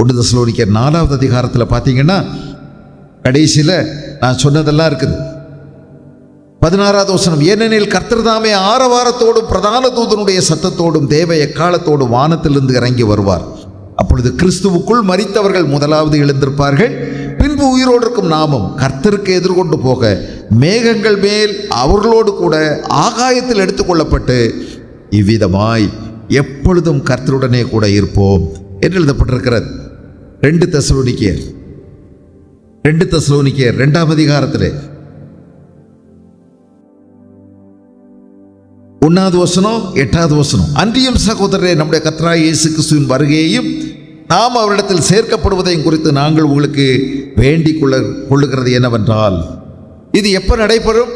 1 தெசலோனிக்கேயர் 4ஆவது அதிகாரத்தில் பார்த்தீங்கன்னா கடைசியில் நான் சொன்னதெல்லாம் இருக்குது. 16வது வசனம், ஏனெனில் கர்த்தர் தாமே ஆரவாரத்தோடும் பிரதான தூதனுடைய சத்தத்தோடும் தேவ எக்காலத்தோடும் வானத்திலிருந்து இறங்கி வருவார். அப்பொழுது கிறிஸ்துவுக்குள் மரித்தவர்கள் முதலாவது எழுந்திருப்பார்கள். பின்பு உயிரோடு இருக்கும் நாமும் கர்த்தருக்கு எதிர்கொண்டு போக மேகங்கள் மேல் அவர்களோடு கூட ஆகாயத்தில் எடுத்துக்கொள்ளப்பட்டு இவ்விதமாய் எப்பொழுதும் கர்த்தருடனே கூட இருப்போம் என்று எழுதப்பட்டிருக்கிறது. 2 தெசலோனிக்கேயர் 2ஆம் அதிகாரத்திலே 1வது வசனம் 8வது வசனம். அன்றியும் சகோதரரே, நம்முடைய கர்த்தராகிய இயேசு கிறிஸ்துவின் வருகையையும் நாம் அவரிடத்தில் சேர்க்கப்படுவதையும் குறித்து நாங்கள் உங்களுக்கு வேண்டிக் கொள்ளுகிறது என்னவென்றால், இது எப்போ நடைபெறும்?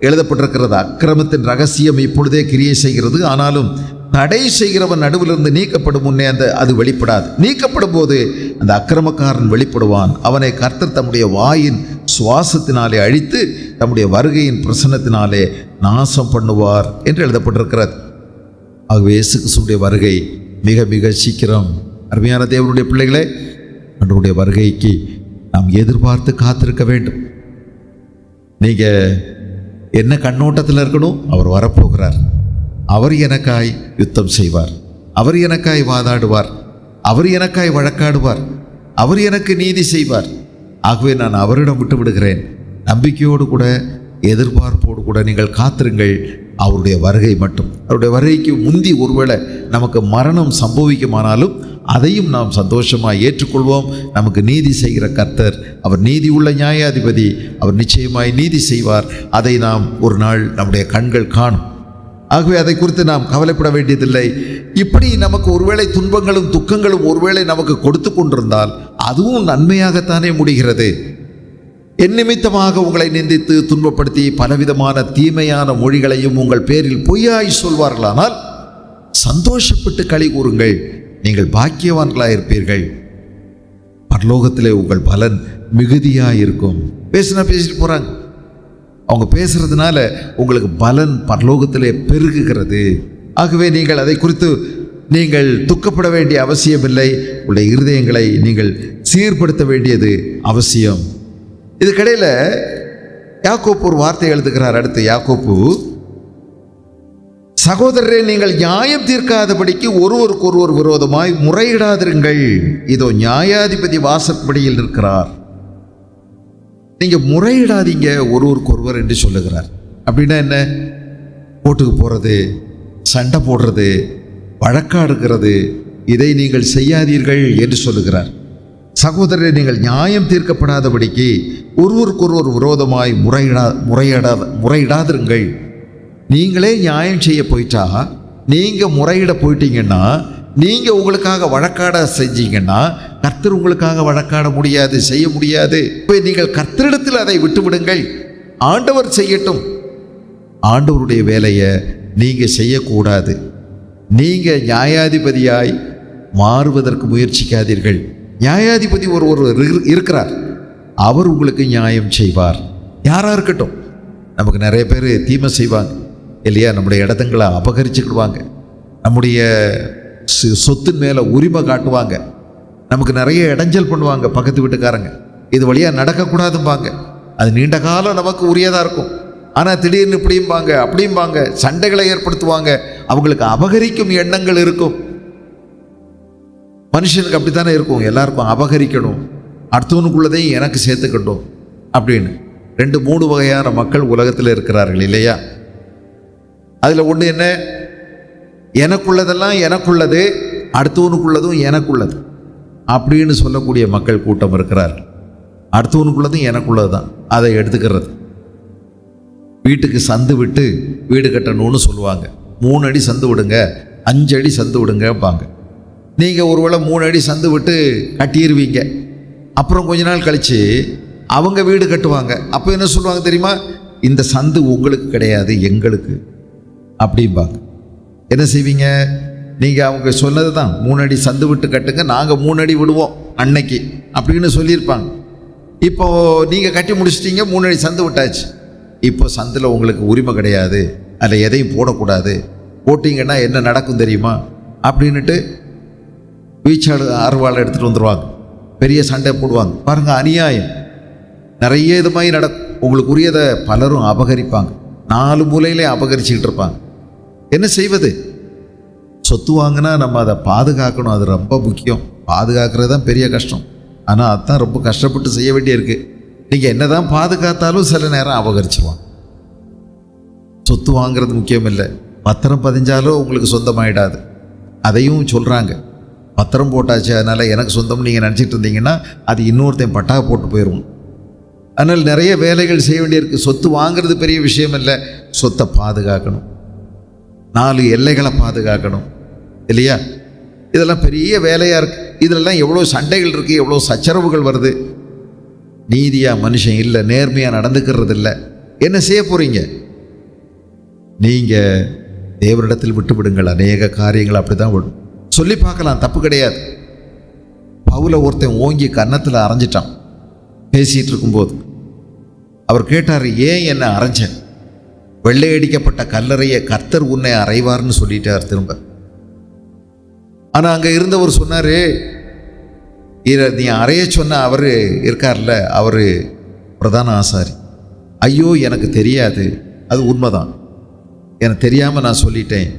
எழுதப்பட்டிருக்கிறது, அக்கிரமத்தின் ரகசியம் இப்பொழுதே கிரியை செய்கிறது, ஆனாலும் தடை செய்கிறவன் நடுவிலிருந்து நீக்கப்படும் முன்னே அது வெளிப்படாது. நீக்கப்படும் போது அந்த அக்கிரமக்காரன் வெளிப்படுவான். அவனை கர்த்தர் தம்முடைய வாயின் சுவாசத்தினாலே அழித்து தம்முடைய வருகையின் பிரசன்னத்தினாலே நாசம் பண்ணுவார் என்று எழுதப்பட்டிருக்கிறது. ஆகவே இயேசு கிறிஸ்துவுடைய வருகை மிக மிக சீக்கிரம். அருமையான தேவனுடைய பிள்ளைகளே, அவருடைய வருகைக்கு நாம் எதிர்பார்த்து காத்திருக்க வேண்டும். நீங்கள் என்ன கண்ணோட்டத்தில் இருக்கணும்? அவர் வரப்போகிறார். அவர் எனக்காய் யுத்தம் செய்வார். அவர் எனக்காய் வாதாடுவார். அவர் எனக்காய் வழக்காடுவார். அவர் எனக்கு நீதி செய்வார். ஆகவே நான் அவரிடம் விட்டு விடுகிறேன். நம்பிக்கையோடு கூட எதிர்பார்ப்போடு கூட நீங்கள் காத்திருங்கள். அவருடைய வருகை மட்டும். அவருடைய வருகைக்கு முந்தி ஒருவேளை நமக்கு மரணம் சம்பவிக்குமானாலும் அதையும் நாம் சந்தோஷமாக ஏற்றுக்கொள்வோம். நமக்கு நீதி செய்கிற கர்த்தர், அவர் நீதி உள்ள நியாயாதிபதி. அவர் நிச்சயமாய் நீதி செய்வார். அதை நாம் ஒரு நாள் நம்முடைய கண்கள் காணும். ஆகவே அதை குறித்து நாம் கவலைப்பட வேண்டியதில்லை. இப்படி நமக்கு ஒருவேளை துன்பங்களும் துக்கங்களும் ஒருவேளை நமக்கு கொடுத்து கொண்டிருந்தால் அதுவும் நன்மையாகத்தானே முடிகிறது. என் நிமித்தமாக உங்களை நிந்தித்து துன்பப்படுத்தி பலவிதமான தீமையான மொழிகளையும் உங்கள் பேரில் பொய்யாய் சொல்வார்களானால் சந்தோஷப்பட்டு களி கூறுங்கள், நீங்கள் பாக்கியவான்களாயிருப்பீர்கள். பரலோகத்திலே உங்கள் பலன் மிகுதியாக இருக்கும். பேசிட்டு போகிறாங்க. அவங்க பேசுறதுனால உங்களுக்கு பலன் பரலோகத்திலே பெருகுகிறது. ஆகவே நீங்கள் அதை குறித்து நீங்கள் துக்கப்பட வேண்டிய அவசியமில்லை. உங்களுடைய இருதயங்களை நீங்கள் சீர்படுத்த வேண்டியது அவசியம். இதுக்கிடையில் யாக்கோப்பு ஒரு வார்த்தை எழுதுகிறார். அடுத்து யாக்கோப்பு, சகோதரரே, நீங்கள் நியாயம் தீர்க்காதபடிக்கு ஒருவருக்கொருவர் விரோதமாய் முறையிடாதிருங்கள். இதோ நியாயாதிபதி வாசற்படியில் இருக்கிறார். நீங்கள் முறையிடாதீங்க ஒருவருக்கொருவர் என்று சொல்லுகிறார். அப்படின்னா என்ன? கோர்ட்டுக்கு போகிறது, சண்டை போடுறது, வழக்காடுகிறது, இதை நீங்கள் செய்யாதீர்கள் என்று சொல்லுகிறார். சகோதரரை, நீங்கள் நியாயம் தீர்க்கப்படாதபடிக்கு ஒருவருக்கொருவர் விரோதமாய் முறையிடாதிருங்கள். நீங்களே நியாயம் செய்ய போயிட்டா, நீங்கள் முறையிட போயிட்டீங்கன்னா, நீங்கள் உங்களுக்காக வழக்காட செஞ்சீங்கன்னா கர்த்தர் உங்களுக்காக வழக்காட முடியாது, செய்ய முடியாது. நீங்கள் கர்த்தரிடத்தில் அதை விட்டுவிடுங்கள். ஆண்டவர் செய்யட்டும். ஆண்டவருடைய வேலையை நீங்கள் செய்யக்கூடாது. நீங்கள் நியாயாதிபதியாய் மாறுவதற்கு முயற்சிக்காதீர்கள். நியாயாதிபதி ஒருவர் இருக்கிறார். அவர் உங்களுக்கு நியாயம் செய்வார். யாராக இருக்கட்டும். நமக்கு நிறைய பேர் தீமை செய்வாங்க இல்லையா? நம்முடைய இடத்துங்களை அபகரிச்சுக்கிடுவாங்க. நம்முடைய சொத்தின் மேலே உரிமை காட்டுவாங்க. நமக்கு நிறைய இடைஞ்சல் பண்ணுவாங்க பக்கத்து வீட்டுக்காரங்க. இது வழியாக நடக்கக்கூடாதும்பாங்க. அது நீண்ட காலம் நமக்கு உரியதாக இருக்கும். ஆனால் திடீர்னு இப்படியும்பாங்க அப்படியும்பாங்க, சண்டைகளை ஏற்படுத்துவாங்க. அவங்களுக்கு அபகரிக்கும் எண்ணங்கள் இருக்கும். மனுஷனுக்கு அப்படித்தானே இருக்கும். எல்லாருக்கும் அபகரிக்கணும், அடுத்தவனுக்குள்ளதையும் எனக்கு சேர்த்துக்கட்டும் அப்படின்னு 2-3 வகையான மக்கள் உலகத்தில் இருக்கிறார்கள் இல்லையா? அதில் ஒன்று என்ன? எனக்குள்ளதெல்லாம் எனக்குள்ளது, அடுத்தவனுக்குள்ளதும் எனக்குள்ளது அப்படின்னு சொல்லக்கூடிய மக்கள் கூட்டம் இருக்கிறார்கள். அடுத்தவனுக்குள்ளதும் எனக்குள்ளது தான், அதை எடுத்துக்கிறது. வீட்டுக்கு சந்து விட்டு வீடு கட்டணும்னு சொல்லுவாங்க. 3 அடி சந்து விடுங்க, 5 அடி சந்து விடுங்கப்பாங்க. நீங்கள் ஒருவேளை 3 அடி சந்து விட்டு கட்டிடுவீங்க. அப்புறம் கொஞ்ச நாள் கழித்து அவங்க வீடு கட்டுவாங்க. அப்போ என்ன சொல்லுவாங்க தெரியுமா? இந்த சந்து உங்களுக்கு கிடையாது, எங்களுக்கு அப்படிம்பாங்க. என்ன செய்வீங்க? நீங்கள் அவங்க சொன்னது தான், 3 அடி சந்து விட்டு கட்டுங்க, நாங்கள் 3 அடி விடுவோம் அன்னைக்கு அப்படின்னு சொல்லியிருப்பாங்க. இப்போது நீங்கள் கட்டி முடிச்சிட்டிங்க, 3 அடி சந்து விட்டாச்சு. இப்போ சந்தில் உங்களுக்கு உரிமை கிடையாது, அதில் எதையும் போடக்கூடாது, போட்டிங்கன்னா என்ன நடக்கும் தெரியுமா அப்படின்ட்டு வீச்சாடு அருவாளை எடுத்துகிட்டு வந்துடுவாங்க. பெரிய சண்டை போடுவாங்க. பாருங்கள், அநியாயம் நிறைய இது மாதிரி நடக்கும். உங்களுக்கு உரியதை பலரும் அபகரிப்பாங்க. 4 மூலையிலே அபகரிச்சுக்கிட்டு இருப்பாங்க. என்ன செய்வது? சொத்து வாங்கினா நம்ம அதை பாதுகாக்கணும். அது ரொம்ப முக்கியம். பாதுகாக்கிறது தான் பெரிய கஷ்டம். ஆனால் அதுதான் ரொம்ப கஷ்டப்பட்டு செய்ய வேண்டியிருக்கு. நீங்கள் என்ன தான் பாதுகாத்தாலும் சில நேரம் அபகரிச்சிருவாங்க. சொத்து வாங்கிறது முக்கியம் இல்லை, பத்திரம் பதிஞ்சாலும் உங்களுக்கு சொந்தமாயிடாது. அதையும் சொல்கிறாங்க. பத்திரம் போட்டாச்சு, அதனால் எனக்கு சொந்தம் நீங்கள் நினச்சிட்டு இருந்தீங்கன்னா அது இன்னொருத்தையும் பட்டா போட்டு போயிடும். அதனால் நிறைய வேலைகள் செய்ய வேண்டியிருக்கு. சொத்து வாங்கிறது பெரிய விஷயம் இல்லை, சொத்தை பாதுகாக்கணும், 4 எல்லைகளை பாதுகாக்கணும் இல்லையா? இதெல்லாம் பெரிய வேலையாக இருக்குது. இதிலெல்லாம் எவ்வளோ சண்டைகள் இருக்குது, எவ்வளோ சச்சரவுகள் வருது. நீதியாக மனுஷன் இல்லை, நேர்மையாக நடந்துக்கிறது இல்லை. என்ன செய்ய போகிறீங்க? நீங்கள் தேவரிடத்தில் விட்டு விடுங்கள். அநேக காரியங்கள் அப்படி தான் விடும். சொல்லி பார்க்கலாம், தப்பு கிடையாது. பவுலை ஒருத்தன் ஓங்கி கன்னத்தில் அரைஞ்சிட்டான் பேசிகிட்டு இருக்கும்போது. அவர் கேட்டார், ஏன் என்ன அரைஞ்ச? வெள்ளையடிக்கப்பட்ட கல்லறையை கர்த்தர் உன்னை அறைவார்னு சொல்லிட்டார் திரும்ப. ஆனால் அங்கே இருந்தவர் சொன்னார், இதை நீ அறைய சொன்ன அவர் இருக்கார்ல, அவர் பிரதான ஆசாரி. ஐயோ எனக்கு தெரியாது. அது உண்மைதான், எனக்கு தெரியாமல் நான் சொல்லிட்டேன்.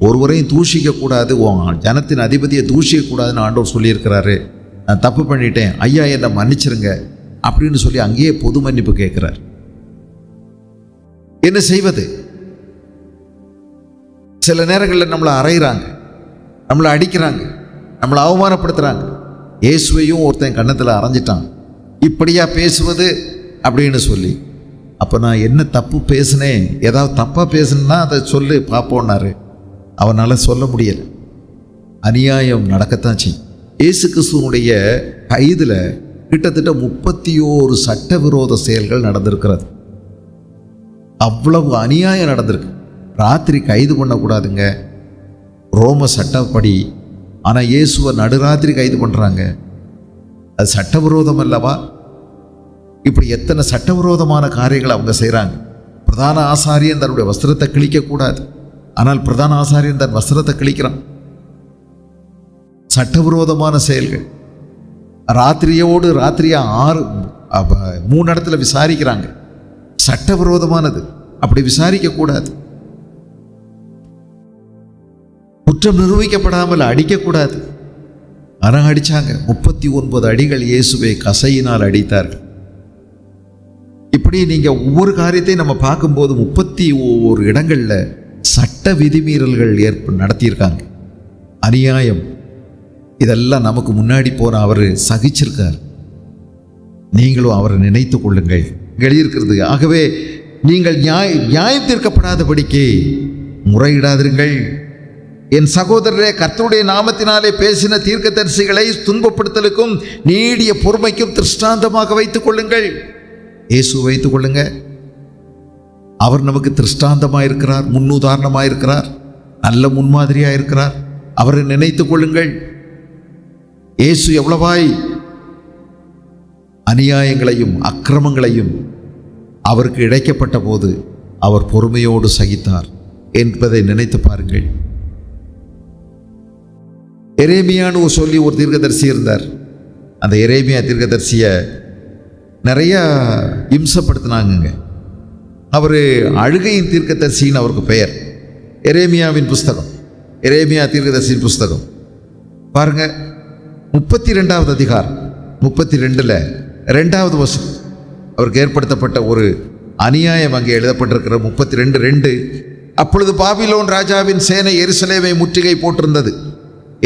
ஒருவரையும் தூஷிக்கக்கூடாது, ஜனத்தின் அதிபதியை தூஷிக்கக்கூடாதுன்னு ஆண்டவர் சொல்லியிருக்கிறாரு. நான் தப்பு பண்ணிட்டேன், ஐயா என்னை மன்னிச்சிருங்க அப்படின்னு சொல்லி அங்கேயே பொது மன்னிப்பு கேட்குறார். என்ன செய்வது? சில நேரங்களில் நம்மளை அறையிறாங்க, நம்மளை அடிக்கிறாங்க, நம்மளை அவமானப்படுத்துகிறாங்க. இயேசுவையும் ஒருத்தன் கன்னத்தில் அரைஞ்சிட்டான், இப்படியா பேசுவது அப்படின்னு சொல்லி. அப்போ நான் என்ன தப்பு பேசினேன், ஏதாவது தப்பாக பேசுனா அதை சொல்லி பார்ப்போன்னாரு. அவனால் சொல்ல முடியலை. அநியாயம் நடக்கத்தான் செய்யும். இயேசு கிறிஸ்துவனுடைய கைதில் கிட்டத்தட்ட 31 சட்டவிரோத செயல்கள் நடந்திருக்கிறது. அவ்வளவு அநியாயம் நடந்திருக்கு. ராத்திரி கைது பண்ணக்கூடாதுங்க, ரோம சட்டப்படி. ஆனால் இயேசுவை நடுராத்திரி கைது பண்ணுறாங்க. அது சட்டவிரோதம் அல்லவா? இப்படி எத்தனை சட்டவிரோதமான காரியங்களை அவங்க செய்கிறாங்க. பிரதான ஆசாரியன் தன்னுடைய வஸ்திரத்தை கிழிக்கக்கூடாது, ஆனால் பிரதான ஆசாரியன் தன் வஸ்திரத்தை கிழிக்கிறான். சட்டவிரோதமான செயல்கள். ராத்திரியோடு ராத்திரியா 3 இடத்துல விசாரிக்கிறாங்க. சட்டவிரோதமானது, அப்படி விசாரிக்கக்கூடாது. குற்றம் நிரூபிக்கப்படாமல் அடிக்கக்கூடாது. ஆனால் அடித்தாங்க. 39 அடிகள் இயேசுவை கசையினால் அடித்தார்கள். இப்படி நீங்கள் ஒவ்வொரு காரியத்தையும் நம்ம பார்க்கும்போது 31 இடங்களில் சட்ட விதிமீறல்கள் நடத்தியிருக்காங்க. அநியாயம். இதெல்லாம் நமக்கு முன்னாடி போன அவர் சகிச்சிருக்கார். நீங்களும் அவரை நினைத்து கொள்ளுங்கள். எழுதியிருக்கிறது, ஆகவே நீங்கள் நியாயம் தீர்க்கப்படாதபடிக்கு முறையிடாதிருங்கள். என் சகோதரரே, கர்த்தருடைய நாமத்தினாலே பேசின தீர்க்கதரிசிகளை துன்பப்படுத்தலுக்கும் நீடிய பொறுமைக்கும் திருஷ்டாந்தமாக வைத்துக் கொள்ளுங்கள். இயேசு வைத்துக் கொள்ளுங்க. அவர் நமக்கு திருஷ்டாந்தமாக இருக்கிறார், முன்னுதாரணமாக இருக்கிறார், நல்ல முன்மாதிரியாக இருக்கிறார். அவரை நினைத்து கொள்ளுங்கள். இயேசு எவ்வளவாய் அநியாயங்களையும் அக்கிரமங்களையும் அவருக்கு இழைக்கப்பட்ட போது அவர் பொறுமையோடு சகித்தார் என்பதை நினைத்து பாருங்கள். எரேமியான்னு சொல்லி ஒரு தீர்க்கதரிசி இருந்தார். அந்த எரேமியா தீர்க்கதரிசியை நிறையா இம்சப்படுத்தினாங்க. அவர் அழுகையின் தீர்க்கதரிசின்னு அவருக்கு பெயர். எரேமியாவின் புஸ்தகம், எரேமியா தீர்க்கதரிசியின் புஸ்தகம் பாருங்க, 32வது அதிகாரம் 32 2வது வசனம். அவருக்கு ஏற்படுத்தப்பட்ட ஒரு அநியாயம் அங்கே எழுதப்பட்டிருக்கிற 32:2. அப்பொழுது பாபிலோன் ராஜாவின் சேனை எருசலேமை முற்றுகை போட்டிருந்தது.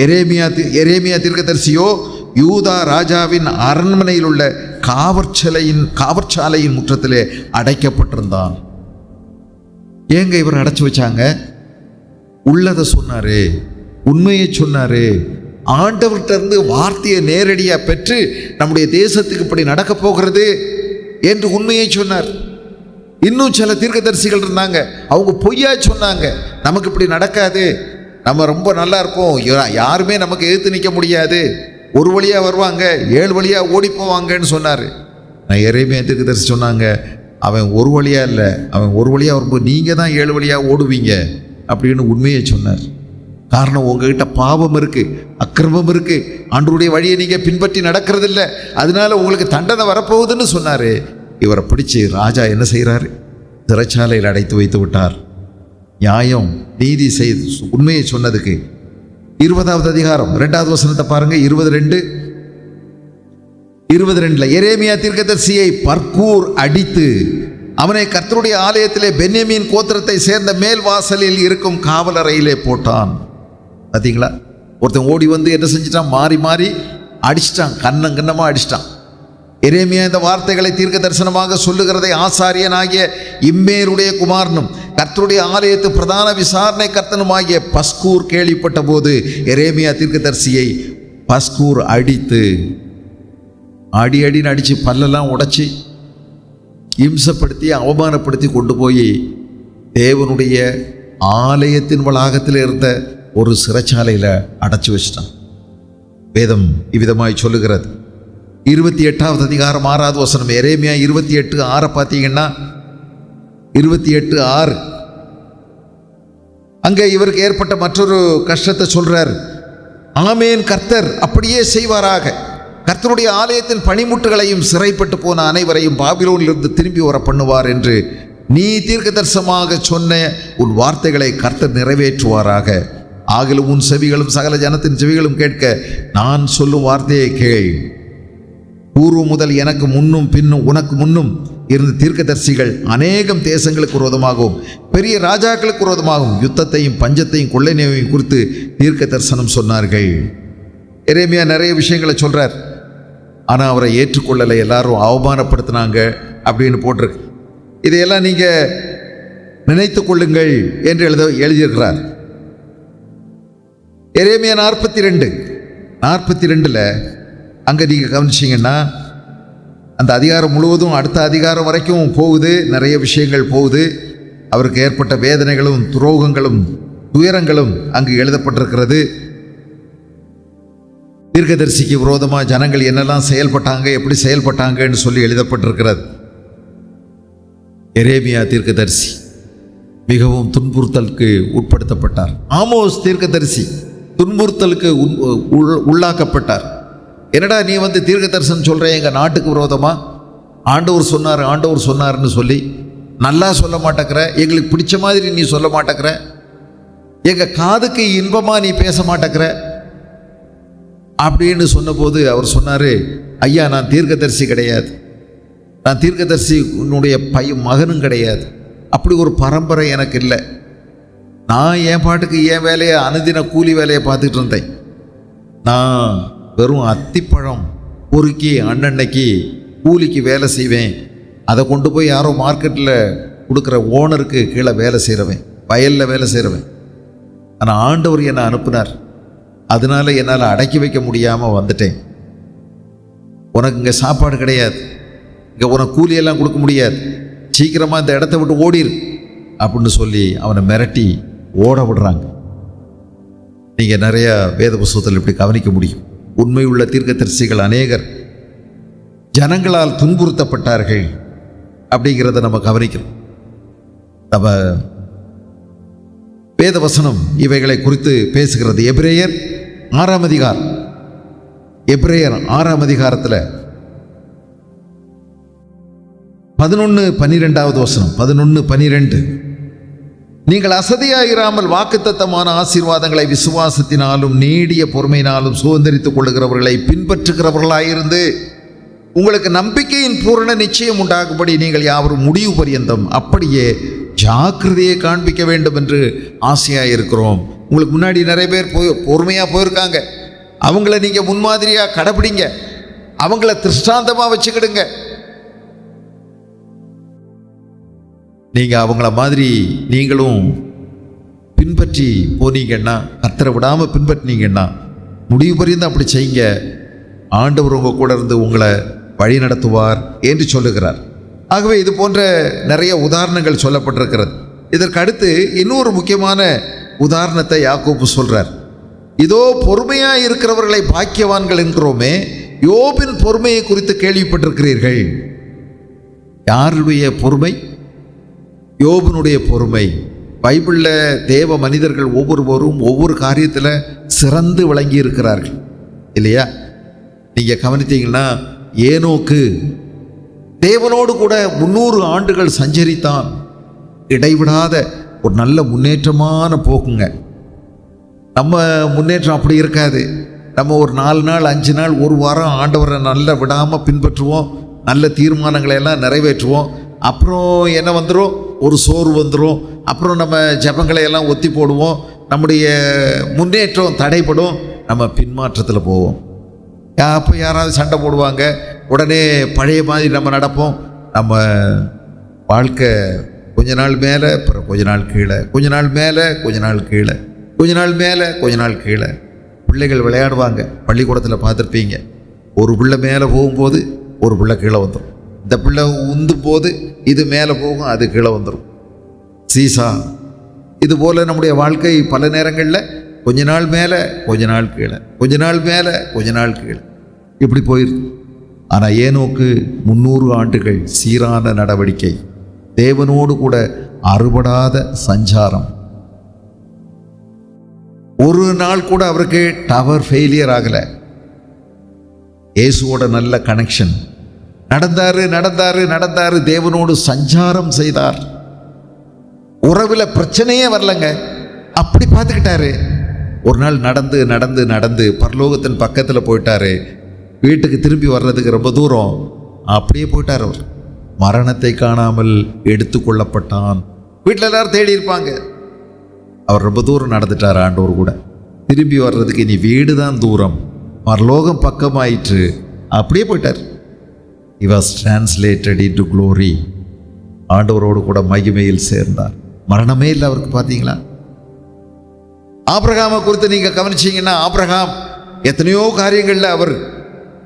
எரேமியா தீர்க்கதரிசியோ யூதா ராஜாவின் அரண்மனையில் உள்ள காவற்சாலையின் முற்றத்திலே அடைக்கப்பட்டிருந்தான். ஏங்க இவர் அடைச்சு வச்சாங்க? உள்ளதை சொன்னாரு, உண்மையை சொன்னாரு. ஆண்டவர்கிட்ட இருந்து வார்த்தையை நேரடியாக பெற்று நம்முடைய தேசத்துக்கு இப்படி நடக்க போகிறது என்று உண்மையை சொன்னார். இன்னும் சில தீர்க்கதரிசிகள் இருந்தாங்க, அவங்க பொய்யா சொன்னாங்க. நமக்கு இப்படி நடக்காது, நம்ம ரொம்ப நல்லா இருப்போம், யாருமே நமக்கு எதிர்த்து நிற்க முடியாது, ஒரு வழியாக வருவாங்க, 7 வழியாக ஓடி போவாங்கன்னு சொன்னார். நான் எரேமியா தீர்க்கதரிசி சொன்னாங்க, அவன் ஒரு வழியாக இல்லை, அவன் ஒரு வழியாக வரும்போது நீங்கள் தான் 7 வழியாக ஓடுவீங்க அப்படின்னு உண்மையை சொன்னார். காரணம், உங்ககிட்ட பாவம் இருக்குது, அக்கிரமம் இருக்குது, ஆண்டவருடைய வழியை நீங்கள் பின்பற்றி நடக்கிறதில்ல, அதனால உங்களுக்கு தண்டனை வரப்போகுதுன்னு சொன்னார். இவரை பிடிச்சி ராஜா என்ன செய்கிறாரு? சிறைச்சாலையில் அடைத்து வைத்து விட்டார். நியாயம் நீதி செய்து உண்மையை சொன்னதுக்கு. 20வது அதிகாரம் 2வது வசனத்தை பாருங்க. 22 எரேமியா தீர்க்கதரிசியை பர்கூர் அடித்து அவனை கர்த்தருடைய ஆலயத்திலே பென்யமீன் கோத்திரத்தை சேர்ந்த மேல் வாசலில் இருக்கும் காவலறையிலே போட்டான். பார்த்தீங்களா, ஒருத்தன் ஓடி வந்து என்ன செஞ்சிட்டான், மாறி மாறி அடிச்சிட்டான், கன்னமாக அடிச்சிட்டான். எரேமியா இந்த வார்த்தைகளை தீர்க்க தரிசனமாக சொல்லுகிறதை ஆசாரியனாகிய இம்மேருடைய குமாரனும் கர்த்தருடைய ஆலயத்து பிரதான விசாரணை கர்த்தனுமாகிய பஸ்கூர் கேள்விப்பட்ட போது எரேமியா தீர்க்கதரிசியை பஸ்கூர் அடித்து அடின்னு அடித்து பல்லெல்லாம் உடைச்சி இம்சப்படுத்தி அவமானப்படுத்தி கொண்டு போய் தேவனுடைய ஆலயத்தின் வளாகத்தில் இருந்த ஒரு சிறைச்சாலையில் அடைச்சி வச்சிட்டான். வேதம் இவ்விதமாய் சொல்லுகிறது. 28வது அதிகாரம் 6வது வசனம், எரேமியா 28:6 பார்த்தீங்கன்னா 28:6 அங்கே இவருக்கு ஏற்பட்ட மற்றொரு கஷ்டத்தை சொல்றார். ஆமேன், கர்த்தர் அப்படியே செய்வாராக. கர்த்தருடைய ஆலயத்தின் பணிமுட்டுகளையும் சிறைப்பட்டு போன அனைவரையும் பாபிலோனிலிருந்து திரும்பி வர பண்ணுவார் என்று நீ தீர்க்கதரிசனமாக சொன்ன உன் வார்த்தைகளை கர்த்தர் நிறைவேற்றுவாராக. ஆகிலும் உன் செவிகளும் சகல ஜனத்தின் செவிகளும் கேட்க நான் சொல்லும் வார்த்தையை கேள். பூர்வம் முதல் எனக்கு முன்னும் பின்னும் உனக்கு முன்னும் இருந்த தீர்க்கதரிசிகள் அநேகம் தேசங்களுக்கு விரோதமாகவும் பெரிய ராஜாக்களுக்கு விரோதமாகவும் யுத்தத்தையும் பஞ்சத்தையும் கொள்ளை நோயையும் குறித்து தீர்க்க தரிசனம் சொன்னார்கள். எரேமியா நிறைய விஷயங்களை சொல்றார். ஆனால் அவரை ஏற்றுக்கொள்ளலை, எல்லாரும் அவமானப்படுத்தினாங்க அப்படின்னு போட்டிருக்கு. இதையெல்லாம் நீங்கள் நினைத்து கொள்ளுங்கள் என்று எழுதியிருக்கிறார். எரேமியா 42:42 அங்கே நீங்கள் கவனிச்சிங்கன்னா அந்த அதிகாரம் முழுவதும் அடுத்த அதிகாரம் வரைக்கும் போகுது, நிறைய விஷயங்கள் போகுது. அவருக்கு ஏற்பட்ட வேதனைகளும் துரோகங்களும் துயரங்களும் அங்கு எழுதப்பட்டிருக்கிறது. தீர்க்கதரிசிக்கு விரோதமாக ஜனங்கள் என்னெல்லாம் செயல்பட்டாங்க, எப்படி செயல்பட்டாங்கன்னு சொல்லி எழுதப்பட்டிருக்கிறது. எரேமியா தீர்க்கதரிசி மிகவும் துன்புறுத்தலுக்கு உட்படுத்தப்பட்டார். ஆமோஸ் தீர்க்கதரிசி துன்புறுத்தலுக்கு உள்ளாக்கப்பட்டார். என்னடா நீ வந்து தீர்க்க தரிசனம் சொல்கிற எங்கள் நாட்டுக்கு விரோதமாக ஆண்டவர் சொன்னார்னு சொல்லி நல்லா சொல்ல மாட்டேங்கிற, எங்களுக்கு பிடிச்ச மாதிரி நீ சொல்ல மாட்டேங்கிற, எங்கள் காதுக்கு இன்பமாக நீ பேச மாட்டேங்கிற அப்படின்னு சொன்னபோது அவர் சொன்னார், ஐயா நான் தீர்க்கதரிசி கிடையாது, நான் தீர்க்கதரிசி உன்னுடைய மகனும் கிடையாது, அப்படி ஒரு பரம்பரை எனக்கு இல்லை. நான் என் பாட்டுக்கு என் வேலையை அனுதின கூலி வேலையை பார்த்துட்டு இருந்தேன். நான் வெறும் அத்திப்பழம் பொறுக்கி அன்னன்னைக்கு கூலிக்கு வேலை செய்வேன், அதை கொண்டு போய் யாரோ மார்க்கெட்டில் கொடுக்குற ஓனருக்கு கீழே வேலை செய்கிறவன், வயலில் வேலை செய்கிறவன். ஆனால் ஆண்டவர் என்னை அனுப்புனார், அதனால என்னால் அடக்கி வைக்க முடியாமல் வந்துட்டேன். உனக்கு இங்கே சாப்பாடு கிடையாது, இங்கே உனக்கு கூலியெல்லாம் கொடுக்க முடியாது, சீக்கிரமாக இந்த இடத்த விட்டு ஓடிரு அப்படின்னு சொல்லி அவனை மிரட்டி ஓட விடுறாங்க. நீங்கள் நிறையா வேத புஸ்தகத்தில் இப்படி கவனிக்க முடியும். உண்மையுள்ள தீர்க்கதரிசிகள் அநேகர் ஜனங்களால் துன்புறுத்தப்பட்டார்கள் அப்படிங்கிறத நம்ம கவனிக்கிறோம். நம்ம வேதவசனம் இவைகளை குறித்து பேசுகிறது. எபிரேயர் 6ஆம் அதிகாரம், எபிரேயர் 6ஆம் அதிகாரத்தில் 11-12 வசனம், 11-12 நீங்கள் அசதியாயிராமல் வாக்குத்தத்தமான ஆசீர்வாதங்களை விசுவாசத்தினாலும் நீடிய பொறுமையினாலும் சுதந்திரித்துக் கொள்ளுகிறவர்களை பின்பற்றுகிறவர்களாயிருந்து உங்களுக்கு நம்பிக்கையின் பூரண நிச்சயம் உண்டாகும்படி நீங்கள் யாவரும் முடிவு பரியந்தம் அப்படியே ஜாக்கிரதையை காண்பிக்க வேண்டும் என்று ஆசையாக இருக்கிறோம். உங்களுக்கு முன்னாடி நிறைய பேர் பொறுமையாக போயிருக்காங்க, அவங்கள நீங்கள் முன்மாதிரியாக கடைப்பிடிங்க, அவங்கள திருஷ்டாந்தமாக வச்சுக்கிடுங்க. நீங்கள் அவங்கள மாதிரி நீங்களும் பின்பற்றி போனீங்கன்னா, கர்த்தரை விடாமல் பின்பற்றினீங்கன்னா, முடிவு பரியந்தம் அப்படி செய்யுங்க, ஆண்டவர் உங்கள் கூட இருந்து உங்களை வழி நடத்துவார் என்று சொல்லுகிறார். ஆகவே இது போன்ற நிறைய உதாரணங்கள் சொல்லப்பட்டிருக்கிறது. இதற்கு அடுத்து இன்னொரு முக்கியமான உதாரணத்தை யாக்கோபு சொல்றார். இதோ பொறுமையாக இருக்கிறவர்களை பாக்கியவான்கள் என்கிறோமே, யோபின் பொறுமையை குறித்து கேள்விப்பட்டிருக்கிறீர்கள். யாருடைய பொறுமை? யோபினுடைய பொறுமை. பைபிளில் தேவ மனிதர்கள் ஒவ்வொருவரும் ஒவ்வொரு காரியத்தில் சிறந்து விளங்கி இருக்கிறார்கள் இல்லையா? நீங்கள் கவனித்தீங்கன்னா, ஏனோக்கு தேவனோடு கூட 300 ஆண்டுகள் சஞ்சரித்தான், இடைவிடாத ஒரு நல்ல முன்னேற்றமான போக்குங்க. நம்ம முன்னேற்றம் அப்படி இருக்காது. நம்ம ஒரு 4 நாள் 5 நாள் 1 வாரம் ஆண்டவரை நல்ல விடாமல் பின்பற்றுவோம், நல்ல தீர்மானங்களை எல்லாம் நிறைவேற்றுவோம். அப்புறம் என்ன வந்துடும், ஒரு சோர்வு வந்துடும். அப்புறம் நம்ம ஜெபங்களை எல்லாம் ஒத்தி போடுவோம், நம்முடைய முன்னேற்றம் தடைப்படும், நம்ம பின்மாற்றத்தில் போவோம். அப்போ யாராவது சண்டை போடுவாங்க, உடனே பழைய மாதிரி நம்ம நடப்போம். நம்ம வாழ்க்கை கொஞ்ச நாள் மேலே, அப்புறம் கொஞ்ச நாள் கீழே, கொஞ்ச நாள் மேலே, கொஞ்ச நாள் கீழே, கொஞ்ச நாள் மேலே, கொஞ்ச நாள் கீழே. பிள்ளைகள் விளையாடுவாங்க, பள்ளிக்கூடத்தில் பார்த்துருப்பீங்க. ஒரு பிள்ளை மேலே போகும்போது ஒரு பிள்ளை கீழே வந்துடும். இந்த பிள்ளை உந்தும் போது இது மேலே போகும், அது கீழே வந்துடும். சீசா. இதுபோல் நம்முடைய வாழ்க்கை பல நேரங்களில் கொஞ்ச நாள் மேலே, கொஞ்ச நாள் கீழே, கொஞ்ச நாள் மேலே, கொஞ்ச நாள் கீழே, இப்படி போயிடுது. ஆனால் ஏனோக்கு 300 ஆண்டுகள் சீரான நடவடிக்கை, தேவனோடு கூட அறுபடாத சஞ்சாரம். ஒரு நாள் கூட அவருக்கு டவர் ஃபெயிலியர் ஆகலை. இயேசுவோட நல்ல கனெக்ஷன். நடந்தாரு, தேவனோடு சஞ்சாரம் செய்தார். உறவில் பிரச்சனையே வரலங்க, அப்படி பார்த்துக்கிட்டாரு. ஒரு நாள் நடந்து பரலோகத்தின் பக்கத்தில் போயிட்டாரு. வீட்டுக்கு திரும்பி வர்றதுக்கு ரொம்ப தூரம், அப்படியே போயிட்டார். அவர் மரணத்தை காணாமல் எடுத்துக்கொள்ளப்பட்டான். வீட்டில் எல்லாரும் தேடி இருப்பாங்க. அவர் ரொம்ப தூரம் நடந்துட்டார் ஆண்டவர் கூட. திரும்பி வர்றதுக்கு இனி வீடு தான் தூரம், பரலோகம் பக்கமாயிற்று, அப்படியே போயிட்டார். He was translated into glory. ஆண்டவரோடு கூட மகிமையில் சேர்ந்தார். மரணமே இல்லை அவருக்கு. பார்த்தீங்களா? ஆபிரகாமை குறித்து நீங்கள் கவனிச்சிங்கன்னா, ஆபிரகாம் எத்தனையோ காரியங்களில் அவர்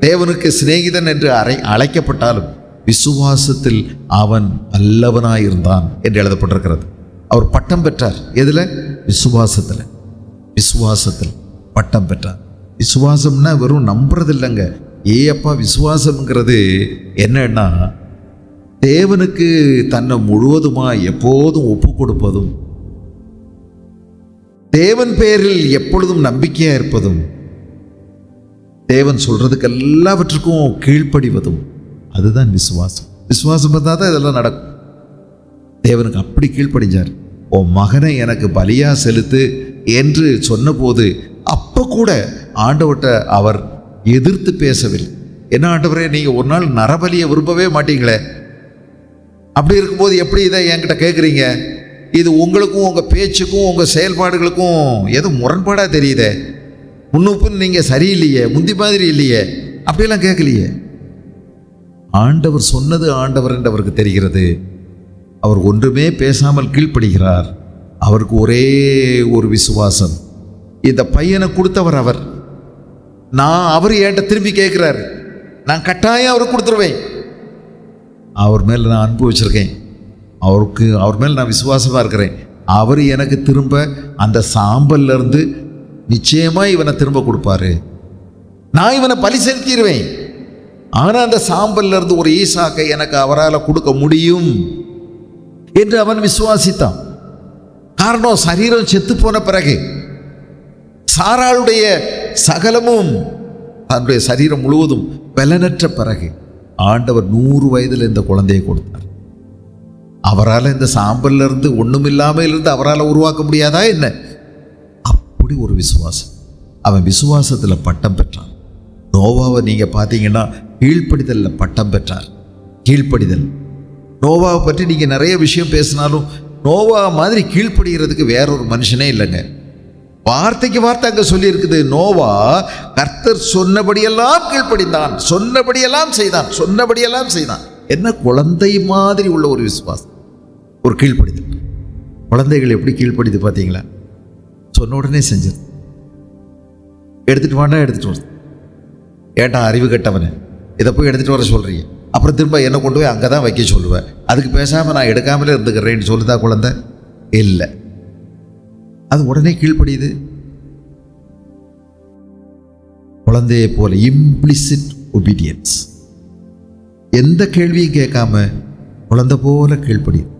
தேவனுக்கு சிநேகிதன் என்று அழைக்கப்பட்டாலும் விசுவாசத்தில் அவன் வல்லவனாயிருந்தான் என்று எழுதப்பட்டிருக்கிறது. அவர் பட்டம் பெற்றார். எதில்? விசுவாசத்தில் பட்டம் பெற்றார். விசுவாசம்னா வெறும் நம்புறது இல்லைங்க. ஏப்பா, விசுவாசம்ங்கிறது என்னன்னா, தேவனுக்கு தன்னை முழுவதுமாக எப்போதும் ஒப்பு கொடுப்பதும், தேவன் பேரில் எப்பொழுதும் நம்பிக்கையாக இருப்பதும், தேவன் சொல்றதுக்கு எல்லாவற்றுக்கும் கீழ்ப்படிவதும், அதுதான் விசுவாசம். விசுவாசம் இருந்தால் தான் இதெல்லாம் நடக்கும். தேவனுக்கு அப்படி கீழ்ப்படிஞ்சார். உன் மகனை எனக்கு பலியா செலுத்து என்று சொன்னபோது அப்போ கூட ஆண்டவர்கிட்ட அவர் எதிர்த்து பேசவில்லை. என்ன ஆண்டவரே, நீங்கள் ஒரு நாள் நரபலியை விரும்பவே மாட்டீங்களே, அப்படி இருக்கும்போது எப்படி இதை என்கிட்ட கேட்குறீங்க? இது உங்களுக்கும் உங்கள் பேச்சுக்கும் உங்கள் செயல்பாடுகளுக்கும் ஏதோ முரண்பாடாக தெரியுதே, முன்னுப்புன்னு நீங்கள் சரியில்லையே, முந்தி மாதிரி இல்லையே, அப்படியெல்லாம் கேட்கலையே. ஆண்டவர் சொன்னது ஆண்டவர் என்று அவருக்கு தெரிகிறது. அவர் ஒன்றுமே பேசாமல் கீழ்ப்படுகிறார். அவருக்கு ஒரே ஒரு விசுவாசம். இந்த பையனை கொடுத்தவர் அவர். அவர் என்கிட்ட திரும்பி கேட்குறாரு, நான் கட்டாயம் அவருக்கு கொடுத்துருவேன். அவர் மேல் நான் அன்பு வச்சுருக்கேன். அவர் மேல் நான் விசுவாசமாக இருக்கிறேன். அவர் எனக்கு திரும்ப அந்த சாம்பல்லேருந்து நிச்சயமாக இவனை திரும்ப கொடுப்பாரு. நான் இவனை பலி செலுத்திடுவேன். ஆனால் அந்த சாம்பல்லேருந்து ஒரு ஈசாக்கை எனக்கு அவரால் கொடுக்க முடியும் என்று அவன் விசுவாசித்தான். காரணம், சரீரம் செத்து போன பிறகு சாராளுடைய சகலமும், தன்னுடைய சரீரம் முழுவதும் பலனற்ற பிறகு ஆண்டவர் 100 வயதில் இந்த குழந்தையை கொடுத்தார். அவரால் இந்த சாம்பல்ல இருந்து ஒண்ணுமில்லாமல் இருந்து அவரால் உருவாக்க முடியாதா என்ன? அப்படி ஒரு விசுவாசம். அவன் விசுவாசத்தில் பட்டம் பெற்றான். நோவாவை நீங்க பார்த்தீங்கன்னா கீழ்ப்படிதலில் பட்டம் பெற்றார். கீழ்ப்படிதல். நோவாவை பற்றி நீங்க நிறைய விஷயம் பேசினாலும் நோவா மாதிரி கீழ்ப்படுகிறதுக்கு வேறொரு மனுஷனே இல்லைங்க. வார்த்தைக்கு வார்த்தை அங்கே சொல்லியிருக்குது. நோவா கர்த்தர் சொன்னபடியெல்லாம் கீழ்ப்படிந்தான், சொன்னபடியெல்லாம் செய்தான். என்ன குழந்தை மாதிரி உள்ள ஒரு விசுவாசம், ஒரு கீழ்ப்படிதல். குழந்தைகள் எப்படி கீழ்ப்படிது பார்த்தீங்களா? சொன்ன உடனே செஞ்சது. எடுத்துட்டு வாண்டா, எடுத்துட்டு வர. ஏட்டா அறிவு கட்டவனே, இதை போய் எடுத்துட்டு வர சொல்றீங்க, அப்புறம் திரும்ப என்ன கொண்டு போய் அங்கே தான் வைக்க சொல்லுவேன், அதுக்கு பேசாமல் நான் எடுக்காமலே இருந்துக்கிறேன்னு சொல்லுதா குழந்தை? இல்லை, அது உடனே கீழ்ப்படியுது. குழந்தையை போல இம்ப்ளிசிட் ஒபீடியன்ஸ். எந்த கேள்வியும் கேட்காம குழந்தை போல கீழ்ப்படியுது.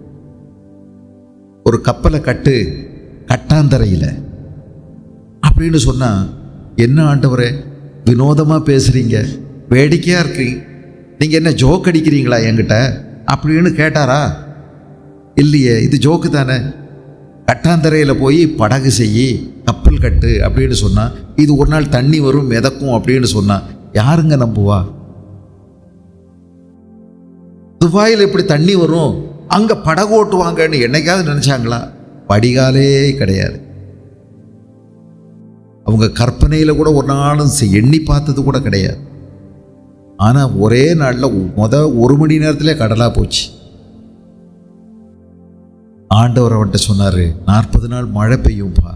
ஒரு கப்பலை கட்டாந்தரையில் அப்படின்னு சொன்னா, என்ன ஆண்டவரே வினோதமா பேசுறீங்க, வேடிக்கையா இருக்கு, நீங்க என்ன ஜோக் அடிக்கிறீங்களா என்கிட்ட அப்படின்னு கேட்டாரா? இல்லையே, இது ஜோக்கு தானே. கட்டாந்தரையில் போய் படகு செய்யி, கப்பல் கட்டு அப்படின்னு சொன்னா, இது ஒரு நாள் தண்ணி வரும் மிதக்கும் அப்படின்னு சொன்னா யாருங்க நம்புவா? துபாயில் எப்படி தண்ணி வரும், அங்கே படகு ஓட்டுவாங்கன்னு என்னைக்காவது நினச்சாங்களா? வடிகாலே கிடையாது. அவங்க கற்பனையில் கூட ஒரு நாளும் எண்ணி பார்த்தது கூட கிடையாது. ஆனால் ஒரே நாளில் ஒரு மணி நேரத்திலே கடலாக போச்சு. ஆண்டவர் அவன்கிட்ட சொன்னார், 40 நாள் மழை பெய்யும்பா,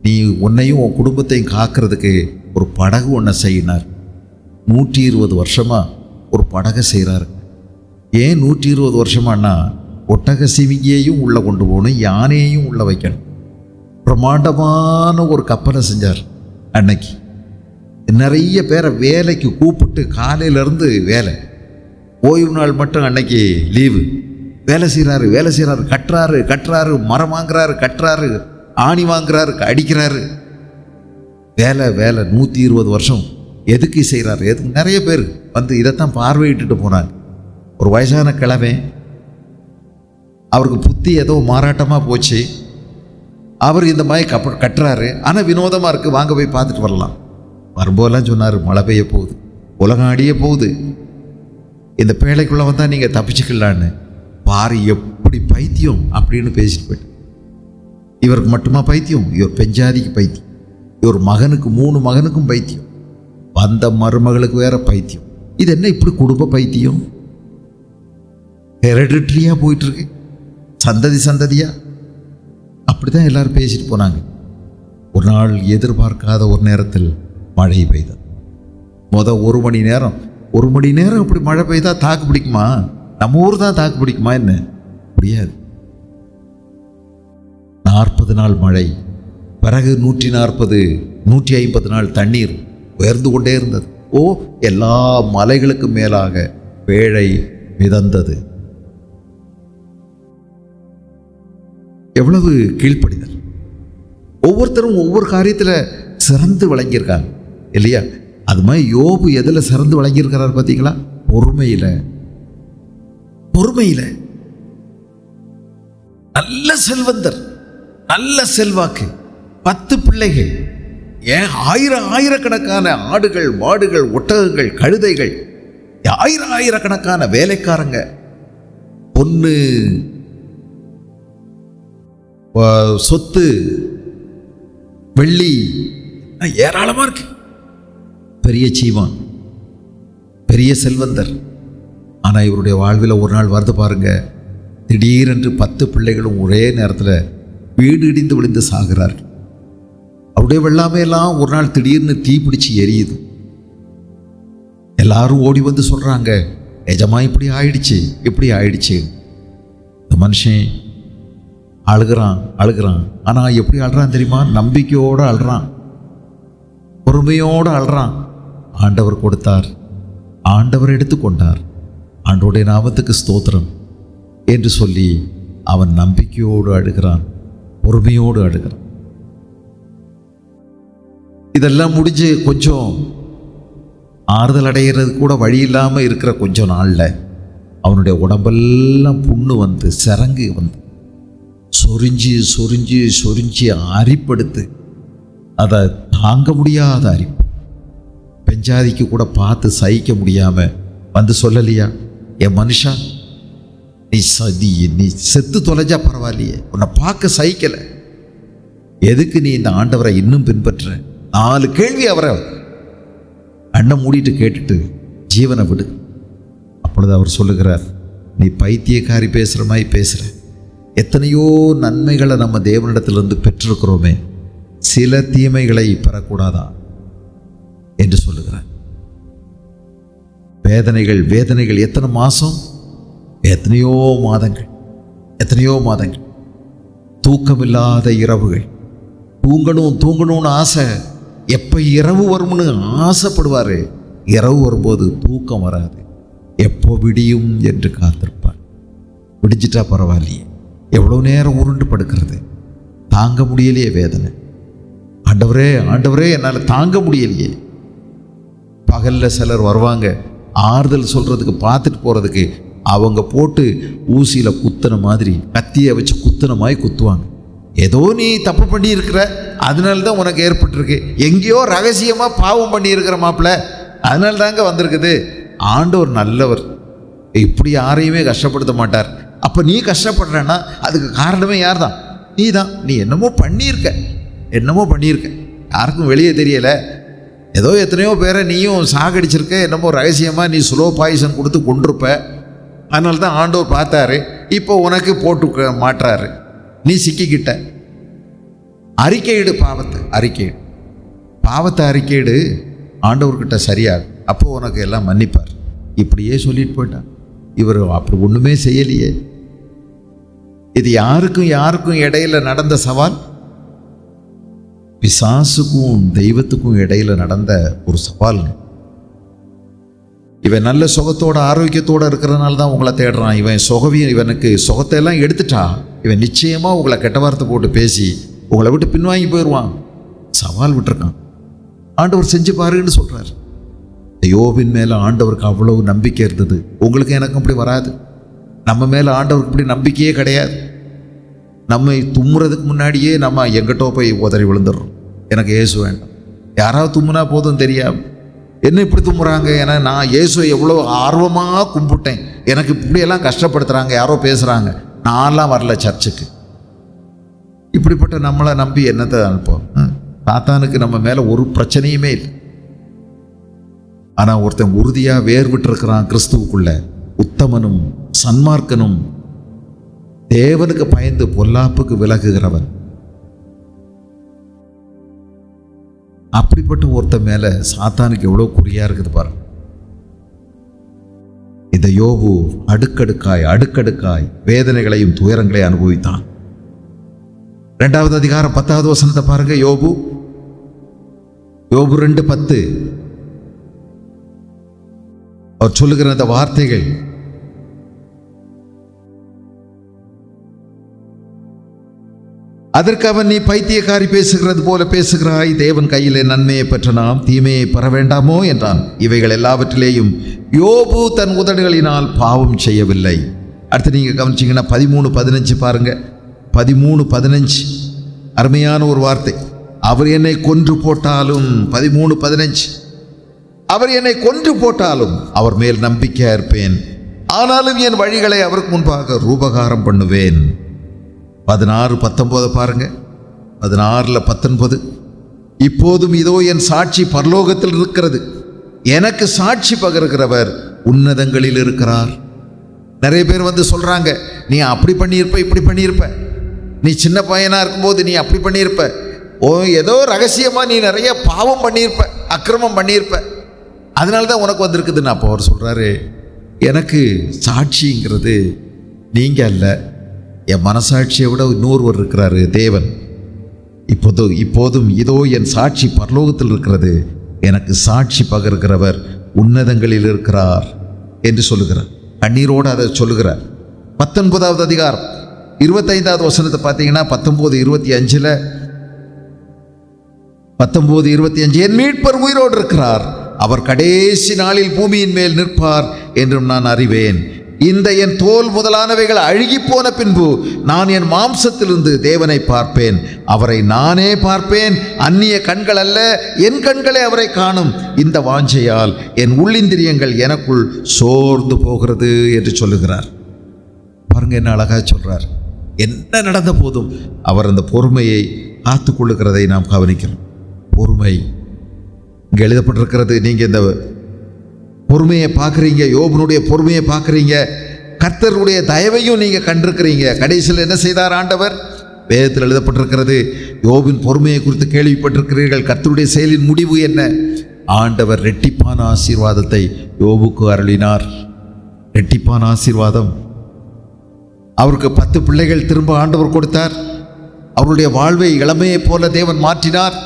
நீ உன்னையும் உன் குடும்பத்தையும் காக்கிறதுக்கு ஒரு படகு ஒன்றை செய்யினார். 120 வருஷமாக ஒரு படகை செய்கிறாரு. ஏன் 120 வருஷமானா, ஒட்டக சிவிங்கியையும் உள்ளே கொண்டு போகணும், யானையையும் உள்ளே வைக்கணும். பிரம்மாண்டமான ஒரு கப்பலை செஞ்சார். அன்னைக்கு நிறைய பேரை வேலைக்கு கூப்பிட்டு காலையிலேருந்து வேலை, ஓய்வு நாள் மட்டும் அன்னைக்கு லீவு. வேலை செய்கிறாரு, கட்டுறாரு, மரம் வாங்குறாரு, கட்டுறாரு, ஆணி வாங்குறாரு, அடிக்கிறாரு. வேலை 120 வருஷம். எதுக்கு செய்கிறாரு? எதுக்கு? நிறைய பேர் வந்து இதைத்தான் பார்வையிட்டுட்டு போனாங்க. ஒரு வயசான கிழமை, அவருக்கு புத்தி ஏதோ மாறாட்டமாக போச்சு. அவர் இந்த மாதிரி கட்டுறாரு. ஆனால் வினோதமாக இருக்குது, வாங்க போய் பார்த்துட்டு வரலாம். வரும்போதெல்லாம் சொன்னார், மழை பெய்ய போகுது, உலகம் அடிய போகுது, இந்த பேழைக்குள்ளே வந்தால் நீங்கள் தப்பிச்சுக்கலான்னு. பாரு எப்படி பைத்தியம் அப்படின்னு பேசிட்டு போயிட்டு. இவருக்கு மட்டுமா பைத்தியம்? இவர் பெஞ்சாதிக்கு பைத்தியம், இவர் மகனுக்கு 3 மகனுக்கும் பைத்தியம், வந்த மருமகளுக்கு வேற பைத்தியம். இது என்ன இப்படி குடும்ப பைத்தியம்? ஹெரிடிட்ரியாக போயிட்டுருக்கு, சந்ததியா. அப்படி தான் எல்லாரும் பேசிட்டு போனாங்க. ஒரு நாள் எதிர்பார்க்காத ஒரு நேரத்தில் மழை பெய்தது. ஒரு மணி நேரம் அப்படி மழை பெய்தா தாக்கு பிடிக்குமா? நம்ம ஊர் தான் தாக்கு பிடிக்குமா? என்ன முடியாது. 40 நாள் மழை, பிறகு 140 150 நாள் தண்ணீர் உயர்ந்து கொண்டே இருந்தது. எல்லா மலைகளுக்கும் மேலாக பேழை மிதந்தது. எவ்வளவு கீழ்ப்படிதல்! ஒவ்வொருத்தரும் ஒவ்வொரு காரியத்தில் சிறந்து விளங்கியிருக்காங்க இல்லையா? அது மாதிரி யோபு எதில் சிறந்து விளங்கியிருக்கிறார் பார்த்தீங்களா? பொறுமையில். நல்ல செல்வந்தர், நல்ல செல்வாக்கு, 10 பிள்ளைகள், ஆயிரக்கணக்கான ஆடுகள், மாடுகள், ஒட்டகங்கள், கழுதைகள், ஆயிரக்கணக்கான வேலைக்காரங்க, பொண்ணு, சொத்து, வெள்ளி ஏராளமா இருக்கு. பெரிய சீமான், பெரிய செல்வந்தர். ஆனா இவருடைய வாழ்வில் ஒரு நாள் வருது பாருங்க, திடீரென்று 10 பிள்ளைகளும் ஒரே நேரத்தில் வீடு இடிந்து விழுந்து சாகிறார்கள். அவருடைய வெள்ளாமையெல்லாம் ஒரு நாள் திடீர்னு தீ பிடிச்சி எரியுது. எல்லாரும் ஓடி வந்து சொல்றாங்க, எஜமா இப்படி ஆயிடுச்சு. இந்த மனுஷன் அழுகிறான். ஆனால் எப்படி அழுறான் தெரியுமா? நம்பிக்கையோடு அழுறான், பொறுமையோடு அழுறான். ஆண்டவர் கொடுத்தார், ஆண்டவர் எடுத்துக்கொண்டார், ஆண்டவருடைய நாமத்துக்கு ஸ்தோத்திரம் என்று சொல்லி அவன் நம்பிக்கையோடு அழுகிறான், பொறுமையோடு அழுகிறான். இதெல்லாம் முடிஞ்சு கொஞ்சம் ஆறுதல் அடைகிறது கூட வழி இல்லாமல் இருக்கிற கொஞ்சம் நாளில் அவனுடைய உடம்பெல்லாம் புண்ணு வந்து, சிறங்கு வந்து, சொரிஞ்சு அரிப்படுத்து, அதை தாங்க முடியாத அரிப்பு. பெஞ்சாதிக்கு கூட பார்த்து சகிக்க முடியாமல் வந்து சொல்லலையா, என் மனுஷா, நீ செத்து தொலைஞ்சா பரவாயில்லையே, உன்னை பார்க்க சகிக்கலை, எதுக்கு நீ இந்த ஆண்டவரை இன்னும் பின்பற்ற? 4 கேள்வி அவரை அண்ணன் மூடிட்டு கேட்டுட்டு ஜீவனை விடு. அப்பொழுது அவர் சொல்லுகிறார், நீ பைத்தியக்காரி பேசுகிற மாதிரி பேசுகிற. எத்தனையோ நன்மைகளை நம்ம தேவனிடத்திலிருந்து பெற்றிருக்கிறோமே, சில தீமைகளை பெறக்கூடாதா என்று சொல்லுகிறார். வேதனைகள் எத்தனை மாதம், எத்தனையோ மாதங்கள், தூக்கமில்லாத இரவுகள், தூங்கணும்னு ஆசை. எப்போ இரவு வரும்னு ஆசைப்படுவார். இரவு வரும்போது தூக்கம் வராது. எப்போ விடியும் என்று காத்திருப்பார். விடிஞ்சிட்டா பரவாயில்லையே, எவ்வளோ நேரம் உருண்டு படுக்கிறது, தாங்க முடியலையே வேதனை. ஆண்டவரே என்னால் தாங்க முடியலையே. பகலில் சிலர் வருவாங்க, ஆறுதல் சொல்கிறதுக்கு, பார்த்துட்டு போகிறதுக்கு. அவங்க போட்டு ஊசியில் குத்துன மாதிரி, கத்தியை வச்சு குத்துன மாதிரி குத்துவாங்க. ஏதோ நீ தப்பு பண்ணி இருக்கிற, அதனால தான் உனக்கு ஏற்பட்டிருக்கு. எங்கேயோ ரகசியமாக பாவம் பண்ணி இருக்கிற மாப்பிள்ள, அதனால தாங்க வந்திருக்குது. ஆண்டவர் நல்லவர், இப்படி யாரையுமே கஷ்டப்படுத்த மாட்டார். அப்போ நீ கஷ்டப்படுறன்னா அதுக்கு காரணமே யார் தான்? நீ தான். நீ என்னமோ பண்ணியிருக்க, யாருக்கும் வெளியே தெரியலை. ஏதோ எத்தனையோ பேரை நீயும் சாகடிச்சிருக்க, என்னமோ ரகசியமாக நீ ஸ்லோ பாய்சன் கொடுத்து கொண்டிருப்ப. அதனால தான் ஆண்டவர் பார்த்தாரு, இப்போ உனக்கு போட்டு மாட்டுறாரு, நீ சிக்கிக்கிட்ட. அறிக்கையிடு, பாவத்தை அறிக்கையிடு, ஆண்டவர்கிட்ட சரியாகும், அப்போ உனக்கு எல்லாம் மன்னிப்பார். இப்படியே சொல்லிட்டு போயிட்டான். இவர் அப்படி ஒன்றுமே செய்யலையே. இது யாருக்கும் இடையில நடந்த சவால், பிசாசுக்கும் தெய்வத்துக்கும் இடையில நடந்த ஒரு சவால். இவன் நல்ல சுகத்தோட ஆரோக்கியத்தோட இருக்கிறதுனால தான் உங்களை தேடுறான். இவனுக்கு சுகத்தை எல்லாம் எடுத்துட்டா இவன் நிச்சயமா உங்களை கெட்ட வார்த்தை போட்டு பேசி உங்களை விட்டு பின்வாங்கி போயிடுவான். சவால் விட்டுருக்கான். ஆண்டவர் செஞ்சு பாருன்னு சொல்றாரு. யோபின் மேல ஆண்டவருக்கு அவ்வளவு நம்பிக்கை இருந்தது. உங்களுக்கு எனக்கும் அப்படி வராது. நம்ம மேல ஆண்டவருக்கு இப்படி நம்பிக்கையே கிடையாது. நம்ம தும்முறதுக்கு முன்னாடியே நம்ம எங்கிட்டோ போய் உதறி விழுந்துடுறோம். எனக்கு இயேசு வேண்டாம். யாராவது தும்முனா போதும் தெரியாது என்ன இப்படி தும்முறாங்க, ஏன்னா நான் இயேசுவை எவ்வளோ ஆர்வமாக கும்பிட்டேன், எனக்கு இப்படியெல்லாம் கஷ்டப்படுத்துகிறாங்க, யாரோ பேசுகிறாங்க, நான்லாம் வரல சர்ச்சுக்கு. இப்படிப்பட்ட நம்மளை நம்பி என்னத்தை அனுப்போம்? சாத்தானுக்கு நம்ம மேலே ஒரு பிரச்சனையுமே இல்லை. ஆனால் ஒருத்தன் உறுதியாக வேர் விட்டுருக்கிறான் கிறிஸ்துவுக்குள்ள, உத்தமனும் சன்மார்க்கனும் தேவனுக்கு பயந்து பொல்லாப்புக்கு விலகுகிறவன். அப்படிப்பட்ட ஒருத்தன் மேல சாத்தானுக்கு எவ்வளவு குறியா இருக்குது பாருங்க. இந்த யோபு அடுக்கடுக்காய் வேதனைகளையும் துயரங்களையும் அனுபவித்தான். 2வது அதிகாரம் 10வது வசனத்தை பாருங்க. யோபு 2:10 அவர் சொல்லுகிற அந்த வார்த்தைகள், அதற்கு அவன், நீ பைத்தியக்காரி பேசுகிறது போல பேசுகிறாய், தேவன் கையிலே நன்மையை பெற்ற நாம் தீமையை பெற வேண்டாமோ என்றான். இவைகள் எல்லாவற்றிலேயும் யோபு தன் உதடுகளினால் பாவம் செய்யவில்லை. அடுத்து நீங்க கவனிச்சிங்கன்னா 13:15 பாருங்க. 13:15 அருமையான ஒரு வார்த்தை. அவர் என்னை கொன்று போட்டாலும், 13:15, அவர் என்னை கொன்று போட்டாலும் அவர் மேல் நம்பிக்கையா இருப்பேன், ஆனாலும் என் வழிகளை அவருக்கு முன்பாக ரூபகாரம் பண்ணுவேன். 16:19 பாருங்க. 16:19, இப்போதும் இதோ என் சாட்சி பரலோகத்தில் இருக்கிறது, எனக்கு சாட்சி பகருகிறவர் உன்னதங்களில் இருக்கிறார். நிறைய பேர் வந்து சொல்றாங்க, நீ அப்படி பண்ணியிருப்ப, இப்படி பண்ணியிருப்ப, நீ சின்ன பையனா இருக்கும்போது நீ அப்படி பண்ணியிருப்ப, ஏதோ ரகசியமா நீ நிறைய பாவம் பண்ணியிருப்ப, அக்கிரமம் பண்ணியிருப்ப, அதனால தான் உனக்கு வந்திருக்குதுன்னு. அப்போ அவர் சொல்றாரு, எனக்கு சாட்சிங்கிறது நீங்க அல்ல, என் மனசாட்சியை விட இன்னொருவர் இருக்கிறாரு, தேவன். இப்போதும் இதோ என் சாட்சி பரலோகத்தில் இருக்கிறது, எனக்கு சாட்சி பகர்கிறவர் உன்னதங்களில் இருக்கிறார் என்று சொல்லுகிறார். கண்ணீரோடு அதை சொல்லுகிறார். 19வது அதிகாரம் 25வது வசனத்தை பார்த்தீங்கன்னா 19:25, என் மீட்பர் உயிரோடு இருக்கிறார், அவர் கடைசி நாளில் பூமியின் மேல் நிற்பார் என்றும் நான் அறிவேன். இந்த என் தோல் முதலானவைகள் அழுகி போன பின்பு நான் என் மாம்சத்திலிருந்து தேவனை பார்ப்பேன், அவரை நானே பார்ப்பேன், அந்நிய கண்கள் அல்ல, என் கண்களே அவரை காணும். இந்த வாஞ்சையால் என் உள்ளிந்திரியங்கள் எனக்குள் சோர்ந்து போகிறது என்று சொல்லுகிறார். பாருங்க என்ன அழகா சொல்றார். என்ன நடந்த போதும் அவர் அந்த பொறுமையை காத்து கொள்ளுகிறதை நாம் கவனிக்கிறோம். பொறுமை இங்கே எழுதப்பட்டிருக்கிறது. நீங்க இந்த பொறுமையை பார்க்குறீங்க, யோபனுடைய பொறுமையை பார்க்குறீங்க, கர்த்தருடைய தயவையும் நீங்கள் கண்டிருக்கிறீங்க. கடைசியில் என்ன செய்தார் ஆண்டவர்? வேதத்தில் எழுதப்பட்டிருக்கிறது, யோபின் பொறுமையை குறித்து கேள்விப்பட்டிருக்கிறீர்கள், கர்த்தருடைய செயலின் முடிவு என்ன? ஆண்டவர் ரெட்டிப்பான ஆசீர்வாதத்தை யோபுக்கு அருளினார். ரெட்டிப்பான ஆசீர்வாதம். அவருக்கு 10 பிள்ளைகள் திரும்ப ஆண்டவர் கொடுத்தார். அவருடைய வாழ்வை இளமையைப் போல தேவன் மாற்றினார்.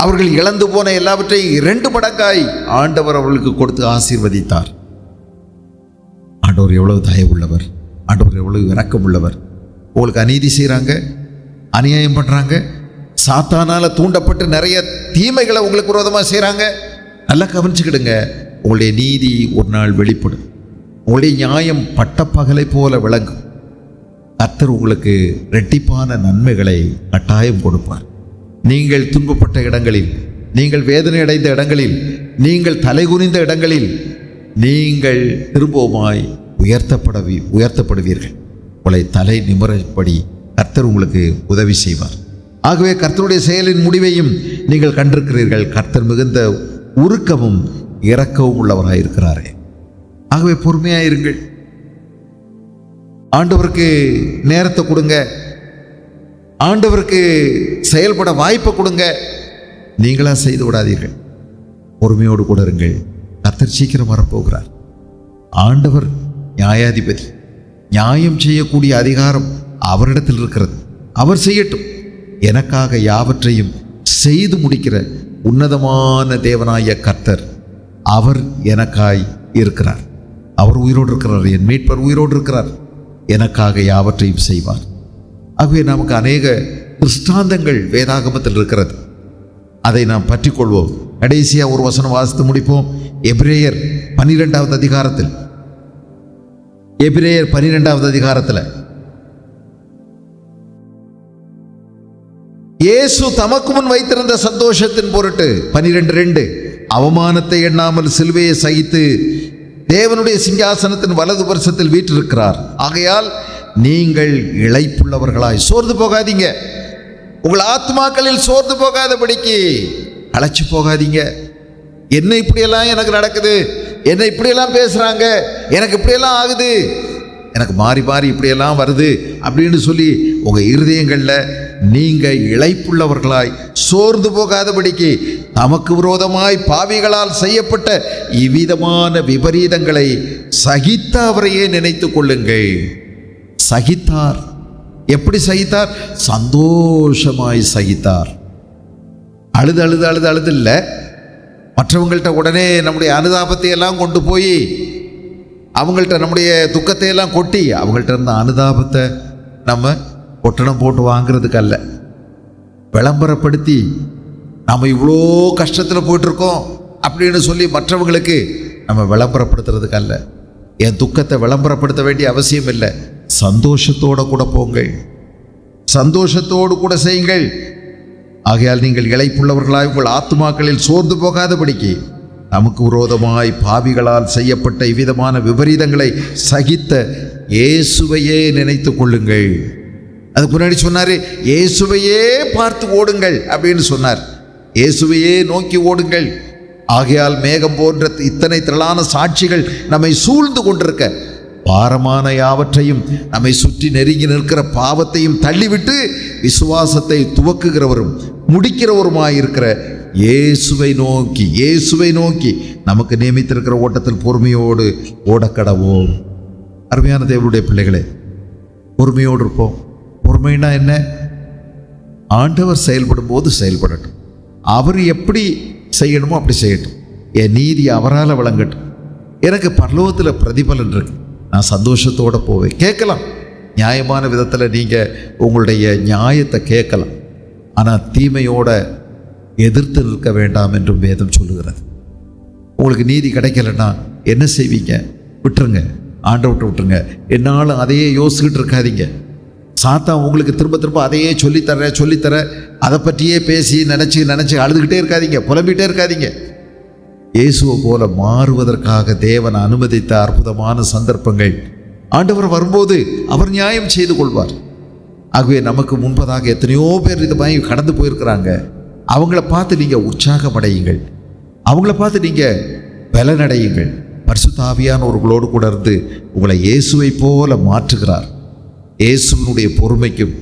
அவர்கள் இழந்து போன எல்லாவற்றையும் 2 மடங்காய் ஆண்டவர் அவர்களுக்கு கொடுத்து ஆசீர்வதித்தார். ஆண்டவர் எவ்வளவு தயவுள்ளவர், ஆண்டவர் எவ்வளவு இரக்கம் உள்ளவர். உங்களுக்கு அநீதி செய்கிறாங்க, அநியாயம் பண்ணுறாங்க, சாத்தானால தூண்டப்பட்டு நிறைய தீமைகளை உங்களுக்கு விரோதமாக செய்கிறாங்க. நல்லா கவனிச்சுக்கிடுங்க, உங்களுடைய நீதி ஒரு நாள் வெளிப்படும். உங்களுடைய நியாயம் பட்டப்பகலை போல விளங்கும். கர்த்தர் உங்களுக்கு இரட்டிப்பான நன்மைகளை கட்டாயம் கொடுப்பார். நீங்கள் துன்பப்பட்ட இடங்களில், நீங்கள் வேதனை அடைந்த இடங்களில், நீங்கள் தலைகுனிந்த இடங்களில் நீங்கள் திரும்பவுமாய் உயர்த்தப்படுவீர்கள். உங்களை தலை நிமிரப்படி கர்த்தர் உங்களுக்கு உதவி செய்வார். ஆகவே கர்த்தருடைய செயலின் முடிவையும் நீங்கள் கண்டிருக்கிறீர்கள். கர்த்தர் மிகுந்த உருக்கமும் இரக்கவும் உள்ளவராயிருக்கிறாரே. ஆகவே பொறுமையாயிருங்கள். ஆண்டவருக்கு நேரத்தை கொடுங்க. ஆண்டவருக்கு செயல்பட வாய்ப்பை கொடுங்க. நீங்களா செய்து விடாதீர்கள். பொறுமையோடு கூட இருங்கள். கர்த்தர் சீக்கிரம் வரப்போகிறார். ஆண்டவர் நியாயாதிபதி. நியாயம் செய்யக்கூடிய அதிகாரம் அவரிடத்தில் இருக்கிறது. அவர் செய்யட்டும். எனக்காக யாவற்றையும் செய்து முடிக்கிற உன்னதமான தேவனாய கர்த்தர் அவர் எனக்காய் இருக்கிறார். அவர் உயிரோடு இருக்கிறார். என் மீட்பர் உயிரோடு இருக்கிறார். எனக்காக யாவற்றையும் செய்வார். ஆகவே நமக்கு அநேக திருஷ்டாந்தங்கள் வேதாகமத்தில் இருக்கிறது. அதை நாம் பற்றி கொள்வோம். கடைசியாக ஒரு வசனம் வாசித்து முடிப்போம். எபிரேயர் 12வது அதிகாரத்தில் இயேசு தமக்கு முன் வைத்திருந்த சந்தோஷத்தின் பொருட்டு 12:2 அவமானத்தை எண்ணாமல் சிலுவையை சகித்து தேவனுடைய சிங்காசனத்தின் வலது வருஷத்தில் வீற்றிருக்கிறார். ஆகையால் நீங்கள் இளைப்புள்ளவர்களாய் சோர்ந்து போகாதீங்க. உங்கள் ஆத்மாக்களில் சோர்ந்து போகாதபடிக்கு அழைச்சி போகாதீங்க. என்ன இப்படியெல்லாம் எனக்கு நடக்குது, என்ன இப்படியெல்லாம் பேசுகிறாங்க, எனக்கு இப்படியெல்லாம் ஆகுது, எனக்கு மாறி மாறி இப்படியெல்லாம் வருது அப்படின்னு சொல்லி உங்கள் இருதயங்களில் நீங்கள் இளைப்புள்ளவர்களாய் சோர்ந்து போகாதபடிக்கு தமக்கு விரோதமாய் பாவிகளால் செய்யப்பட்ட இவ்விதமான விபரீதங்களை சகித்த அவரையே நினைத்து கொள்ளுங்கள். சகித்தார். எப்படி சகித்தார்? சந்தோஷமாய் சகித்தார். அழுது இல்லை. மற்றவங்கள்ட்ட உடனே நம்முடைய அனுதாபத்தை எல்லாம் கொண்டு போய் அவங்கள்ட்ட நம்முடைய துக்கத்தை எல்லாம் கொட்டி அவங்கள்ட்ட இருந்த அனுதாபத்தை நம்ம பொட்டணம் போட்டு வாங்கிறதுக்கு அல்ல. விளம்பரப்படுத்தி நம்ம இவ்வளோ கஷ்டத்தில் போயிட்டுருக்கோம் அப்படின்னு சொல்லி மற்றவங்களுக்கு நம்ம விளம்பரப்படுத்துறதுக்கு அல்ல. என் துக்கத்தை விளம்பரப்படுத்த வேண்டிய அவசியம் இல்லை. சந்தோஷத்தோடு கூட போங்கள். சந்தோஷத்தோடு கூட செய்யுங்கள். ஆகையால் நீங்கள் இளைப்புள்ளவர்களாய் உங்கள் ஆத்துமாக்களில் சோர்ந்து போகாதபடிக்கு நமக்கு விரோதமாய் பாவிகளால் செய்யப்பட்ட இவ்விதமான விபரீதங்களை சகித்த இயேசுவையே நினைத்து கொள்ளுங்கள். அதுக்கு முன்னாடி சொன்னார், இயேசுவையே பார்த்து ஓடுங்கள் அப்படின்னு சொன்னார். இயேசுவையே நோக்கி ஓடுங்கள். ஆகையால் மேகம் போன்ற இத்தனை திரளான சாட்சிகள் நம்மை சூழ்ந்து கொண்டிருக்க பாரமான யாவற்றையும் நம்மை சுற்றி நெருங்கி நிற்கிற பாவத்தையும் தள்ளிவிட்டு விசுவாசத்தை துவக்குகிறவரும் முடிக்கிறவருமாயிருக்கிற இயேசுவை நோக்கி நமக்கு நியமித்திருக்கிற ஓட்டத்தில் பொறுமையோடு ஓடக்கடவோம். அருமையான தேவனுடைய பிள்ளைகளே, பொறுமையோடு இருப்போம். பொறுமைனா என்ன? ஆண்டவர் செயல்படும் போது செயல்படட்டும். அவர் எப்படி செய்யணுமோ அப்படி செய்யட்டும். என் நீதி அவரால் விளங்கட்டும். எனக்கு பரலோகத்தில் பிரதிபலன் இருக்கு. நான் சந்தோஷத்தோடு போவேன். கேட்கலாம், நியாயமான விதத்தில் நீங்கள் உங்களுடைய நியாயத்தை கேட்கலாம். ஆனால் தீமையோட எதிர்த்து நிற்க வேண்டாம் என்றும் வேதம் சொல்லுகிறது. உங்களுக்கு நீதி கிடைக்கலன்னா என்ன செய்வீங்க? விட்டுருங்க, ஆண்டவர்கிட்ட விட்டுருங்க. என்னாலும் அதையே யோசிச்சுக்கிட்டு இருக்காதீங்க. சாத்தான் உங்களுக்கு திரும்ப திரும்ப அதையே சொல்லித்தர அதை பற்றியே பேசி நினச்சி அழுதுகிட்டே இருக்காதீங்க, புலம்பிகிட்டே இருக்காதீங்க. இயேசுவை போல மாறுவதற்காக தேவன் அனுமதித்த அற்புதமான சந்தர்ப்பங்கள். ஆண்டவர் வரும்போது அவர் நியாயம் செய்து கொள்வார். ஆகவே நமக்கு முன்பதாக எத்தனையோ பேர் இது மாதிரி கடந்து போயிருக்கிறாங்க. அவங்கள பார்த்து நீங்கள் உற்சாகம் அடையுங்கள். அவங்கள பார்த்து நீங்கள் பலனடையுங்கள். பரிசுத்த ஆவியானவர்களோடு கூட இருந்து உங்களை இயேசுவை போல மாற்றுகிறார். இயேசுவினுடைய பொறுமைக்கும்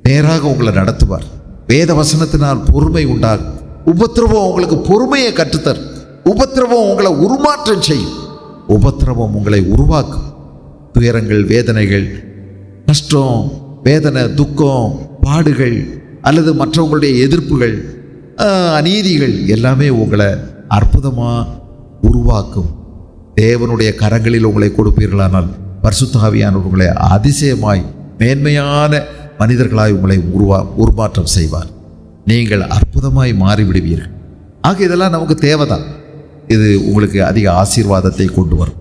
நேராக உங்களை நடத்துவார். வேத வசனத்தினால் பொறுமை உண்டாகும். உபத்திரவம் உங்களுக்கு பொறுமையை கற்றுத்தரும். உபத்திரவம் உங்களை உருமாற்றம் செய்யும். உபத்திரவம் உங்களை உருவாக்கும். துயரங்கள், வேதனைகள், கஷ்டம், வேதனை, துக்கம், பாடுகள் அல்லது மற்றவங்களுடைய எதிர்ப்புகள், அநீதிகள் எல்லாமே உங்களை அற்புதமாக உருவாக்கும். தேவனுடைய கரங்களில் உங்களை கொடுப்பீர்களானால் பரிசுத்த ஆவியானவர் உங்களை அதிசயமாய் மேன்மையான மனிதர்களாய் உங்களை உருமாற்றம் செய்வார். நீங்கள் அற்புதமாய் மாறிவிடுவீர்கள். ஆக இதெல்லாம் நமக்கு தேவைதான். இது உங்களுக்கு அதிக ஆசீர்வாதத்தை கொண்டு வரும்.